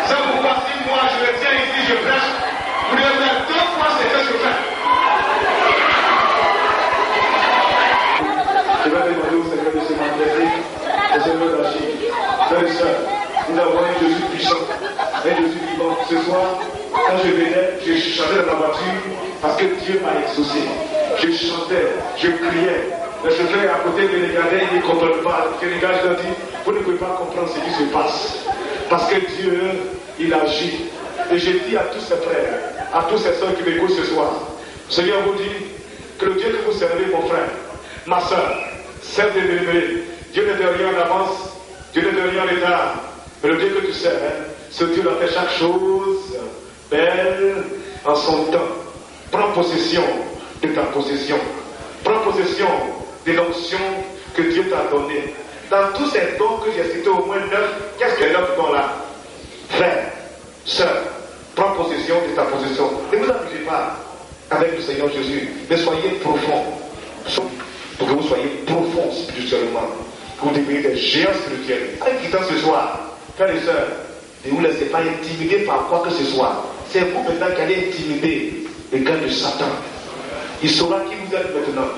C'est pourquoi si moi je le tiens ici, je prêche, vous devez faire 2 fois ce que je fais. Je vais demander au Seigneur de se manifester, et je veux lâcher. Frères et sœurs, nous avons un Jésus puissant, un Jésus vivant. Ce soir, quand je venais, je chantais dans la voiture parce que Dieu m'a exaucé. Je chantais, je criais. Le chauffeur à côté me regardait, il ne comprenait pas. Je regarde, je leur dis, vous ne pouvez pas comprendre ce qui se passe. Parce que Dieu, il agit. Et je dis à tous ces frères, à tous ces soeurs qui m'écoutent ce soir, Seigneur vous dit que le Dieu que vous servez, mon frère, ma soeur, serve de m'aimer. Dieu ne fait rien en avance, Dieu ne fait rien en retard. Mais le Dieu que tu sers, ce Dieu a fait chaque chose belle en son temps. Prends possession de ta possession. Prends possession de l'onction que Dieu t'a donnée. Dans tous ces dons que j'ai cités, au moins 9, qu'est-ce que 9 dons là? Frère, sœur, prends possession de ta possession. Ne vous abusez pas avec le Seigneur Jésus, mais soyez profond. Pour que vous soyez profond spirituellement. Que vous deveniez des géants spirituels. En quittant ce soir, frères et sœurs, ne vous laissez pas intimider par quoi que ce soit. C'est vous maintenant qui allez intimider les gars de Satan. Il saura qui vous êtes maintenant.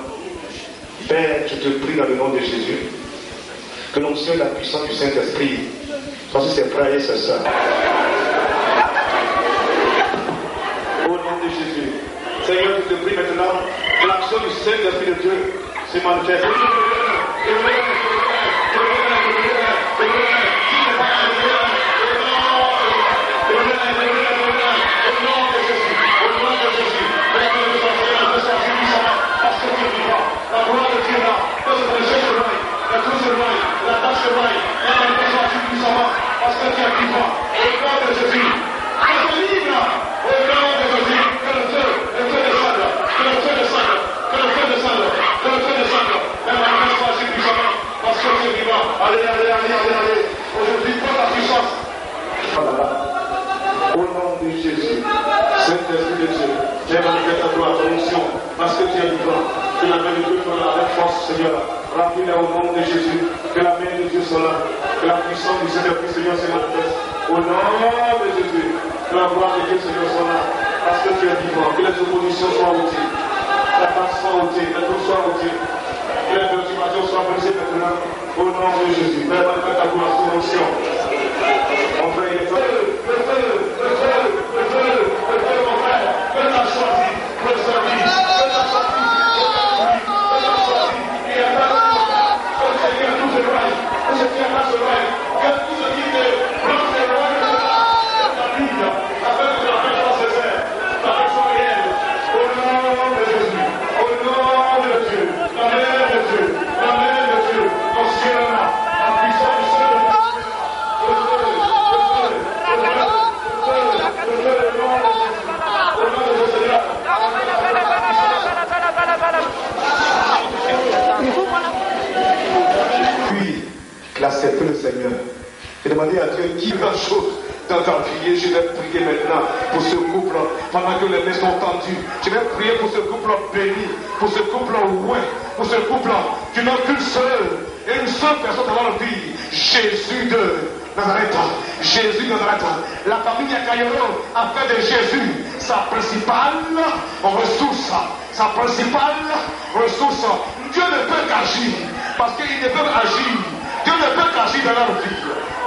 Père, je te prie dans le nom de Jésus, que l'onction et la puissance du Saint-Esprit soient sur ses frères et ses sœurs. Au nom de Jésus, Seigneur, je te prie maintenant que l'action du Saint-Esprit de Dieu se manifeste. Allez, aujourd'hui, prends la puissance. Au nom de Jésus, Saint-Esprit de Dieu, j'ai manifesté ta gloire, ton onction, parce que tu es vivant. Que la main de Dieu soit là avec force, Seigneur. Remplis-la au nom de Jésus. Que la main de Dieu soit là. Que la puissance du Saint-Esprit, Seigneur, se manifeste. Au nom de Jésus, que la gloire de Dieu, Seigneur, soit là. Parce que tu es vivant. Que les oppositions soient ôtées. La face soit ôtée. Les trous soient ôtés. Que les perturbations soient brisées maintenant. Au nom de Jésus, Père, manifeste ta gloire sur l'onction. Mon frère, il est feu, le feu, mon frère, que tu as choisi, que tu as choisi, il y a pas de que le Seigneur nous éloigne, que ce qui est pas s'éloigne, que tout ce qui te prend s'éloigne de ta Bible, afin que la paix soit sincère, la paix soit réelle, au nom de Jésus, au nom de Dieu, la main de Dieu, la main de Dieu, ton ciel là, la puissance du Saint-Esprit, le feu, d'accepter le Seigneur. J'ai demandé à Dieu qui va chose dans ta vie. Je vais prier maintenant pour ce couple. Pendant que les mains sont tendues, je vais prier pour ce couple béni, pour ce couple ouin, pour ce couple qui n'a qu'une seule et une seule personne dans leur vie. Jésus de Nazareth. Jésus de Nazareth. La famille Yakayoro a fait de Jésus sa principale ressource. Sa principale ressource. Dieu ne peut qu'agir parce qu'il ne peut agir. Dieu ne peut qu'agir dans leur vie.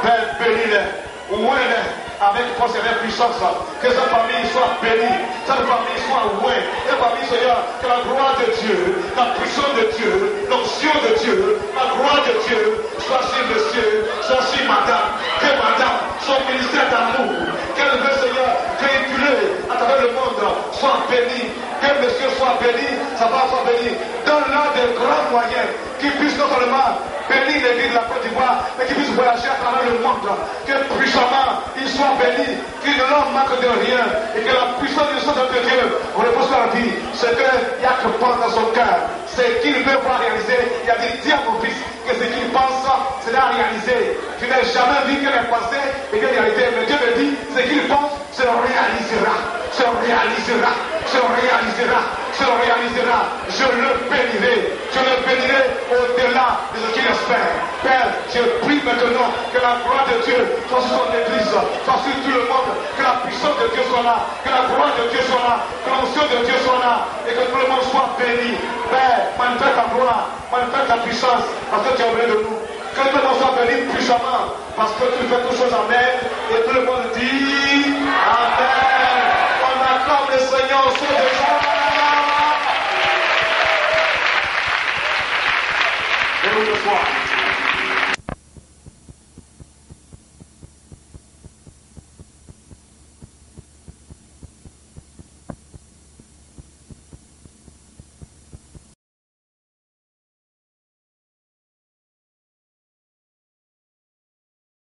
Père, bénis-les. Ouin-les avec force et avec puissance. Que sa famille soit bénie. Sa famille soit ouin. Et famille, Seigneur, que la gloire de Dieu, la puissance de Dieu, l'onction de Dieu, la gloire de Dieu soit sur monsieur, soit sur madame. Que madame, son ministère d'amour, qu'elle veut, Seigneur, véhiculer à travers le monde, soit béni. Que monsieur soit béni, sa femme soit bénie. Donne-leur des grands moyens qui puissent non seulement bénir l'église de la Côte d'Ivoire, mais qui puissent voyager à travers le monde. Que puissamment ils soient bénis, qu'ils ne leur manque de rien, et que la puissance du sang de Dieu repose sur leur vie. Ce qu'il y a que pense dans son cœur, c'est qu'il veut voir réaliser. Il a dit, dis à mon fils que ce qu'il pense, c'est à réaliser. Tu n'as jamais vu que les pensées et que les réalités, mais Dieu me dit, ce qu'il pense, se réalisera. Se réalisera. Se réalisera. Se réalisera. Je le bénirai. Je le bénirai au-delà de ce qu'il espère. Père, je prie maintenant que la gloire de Dieu soit sur son église, soit sur tout le monde, que la puissance de Dieu soit là, que la gloire de Dieu soit là, que l'onction de Dieu soit là, et que tout le monde soit béni. Père, manifeste ta gloire, manifeste ta puissance, parce que tu es au milieu de nous. Que tout le monde soit béni puissamment, parce que tu fais toutes choses en aide, et tout le monde dit Amen. On acclame le Seigneur au son de joie. Et nous le soir.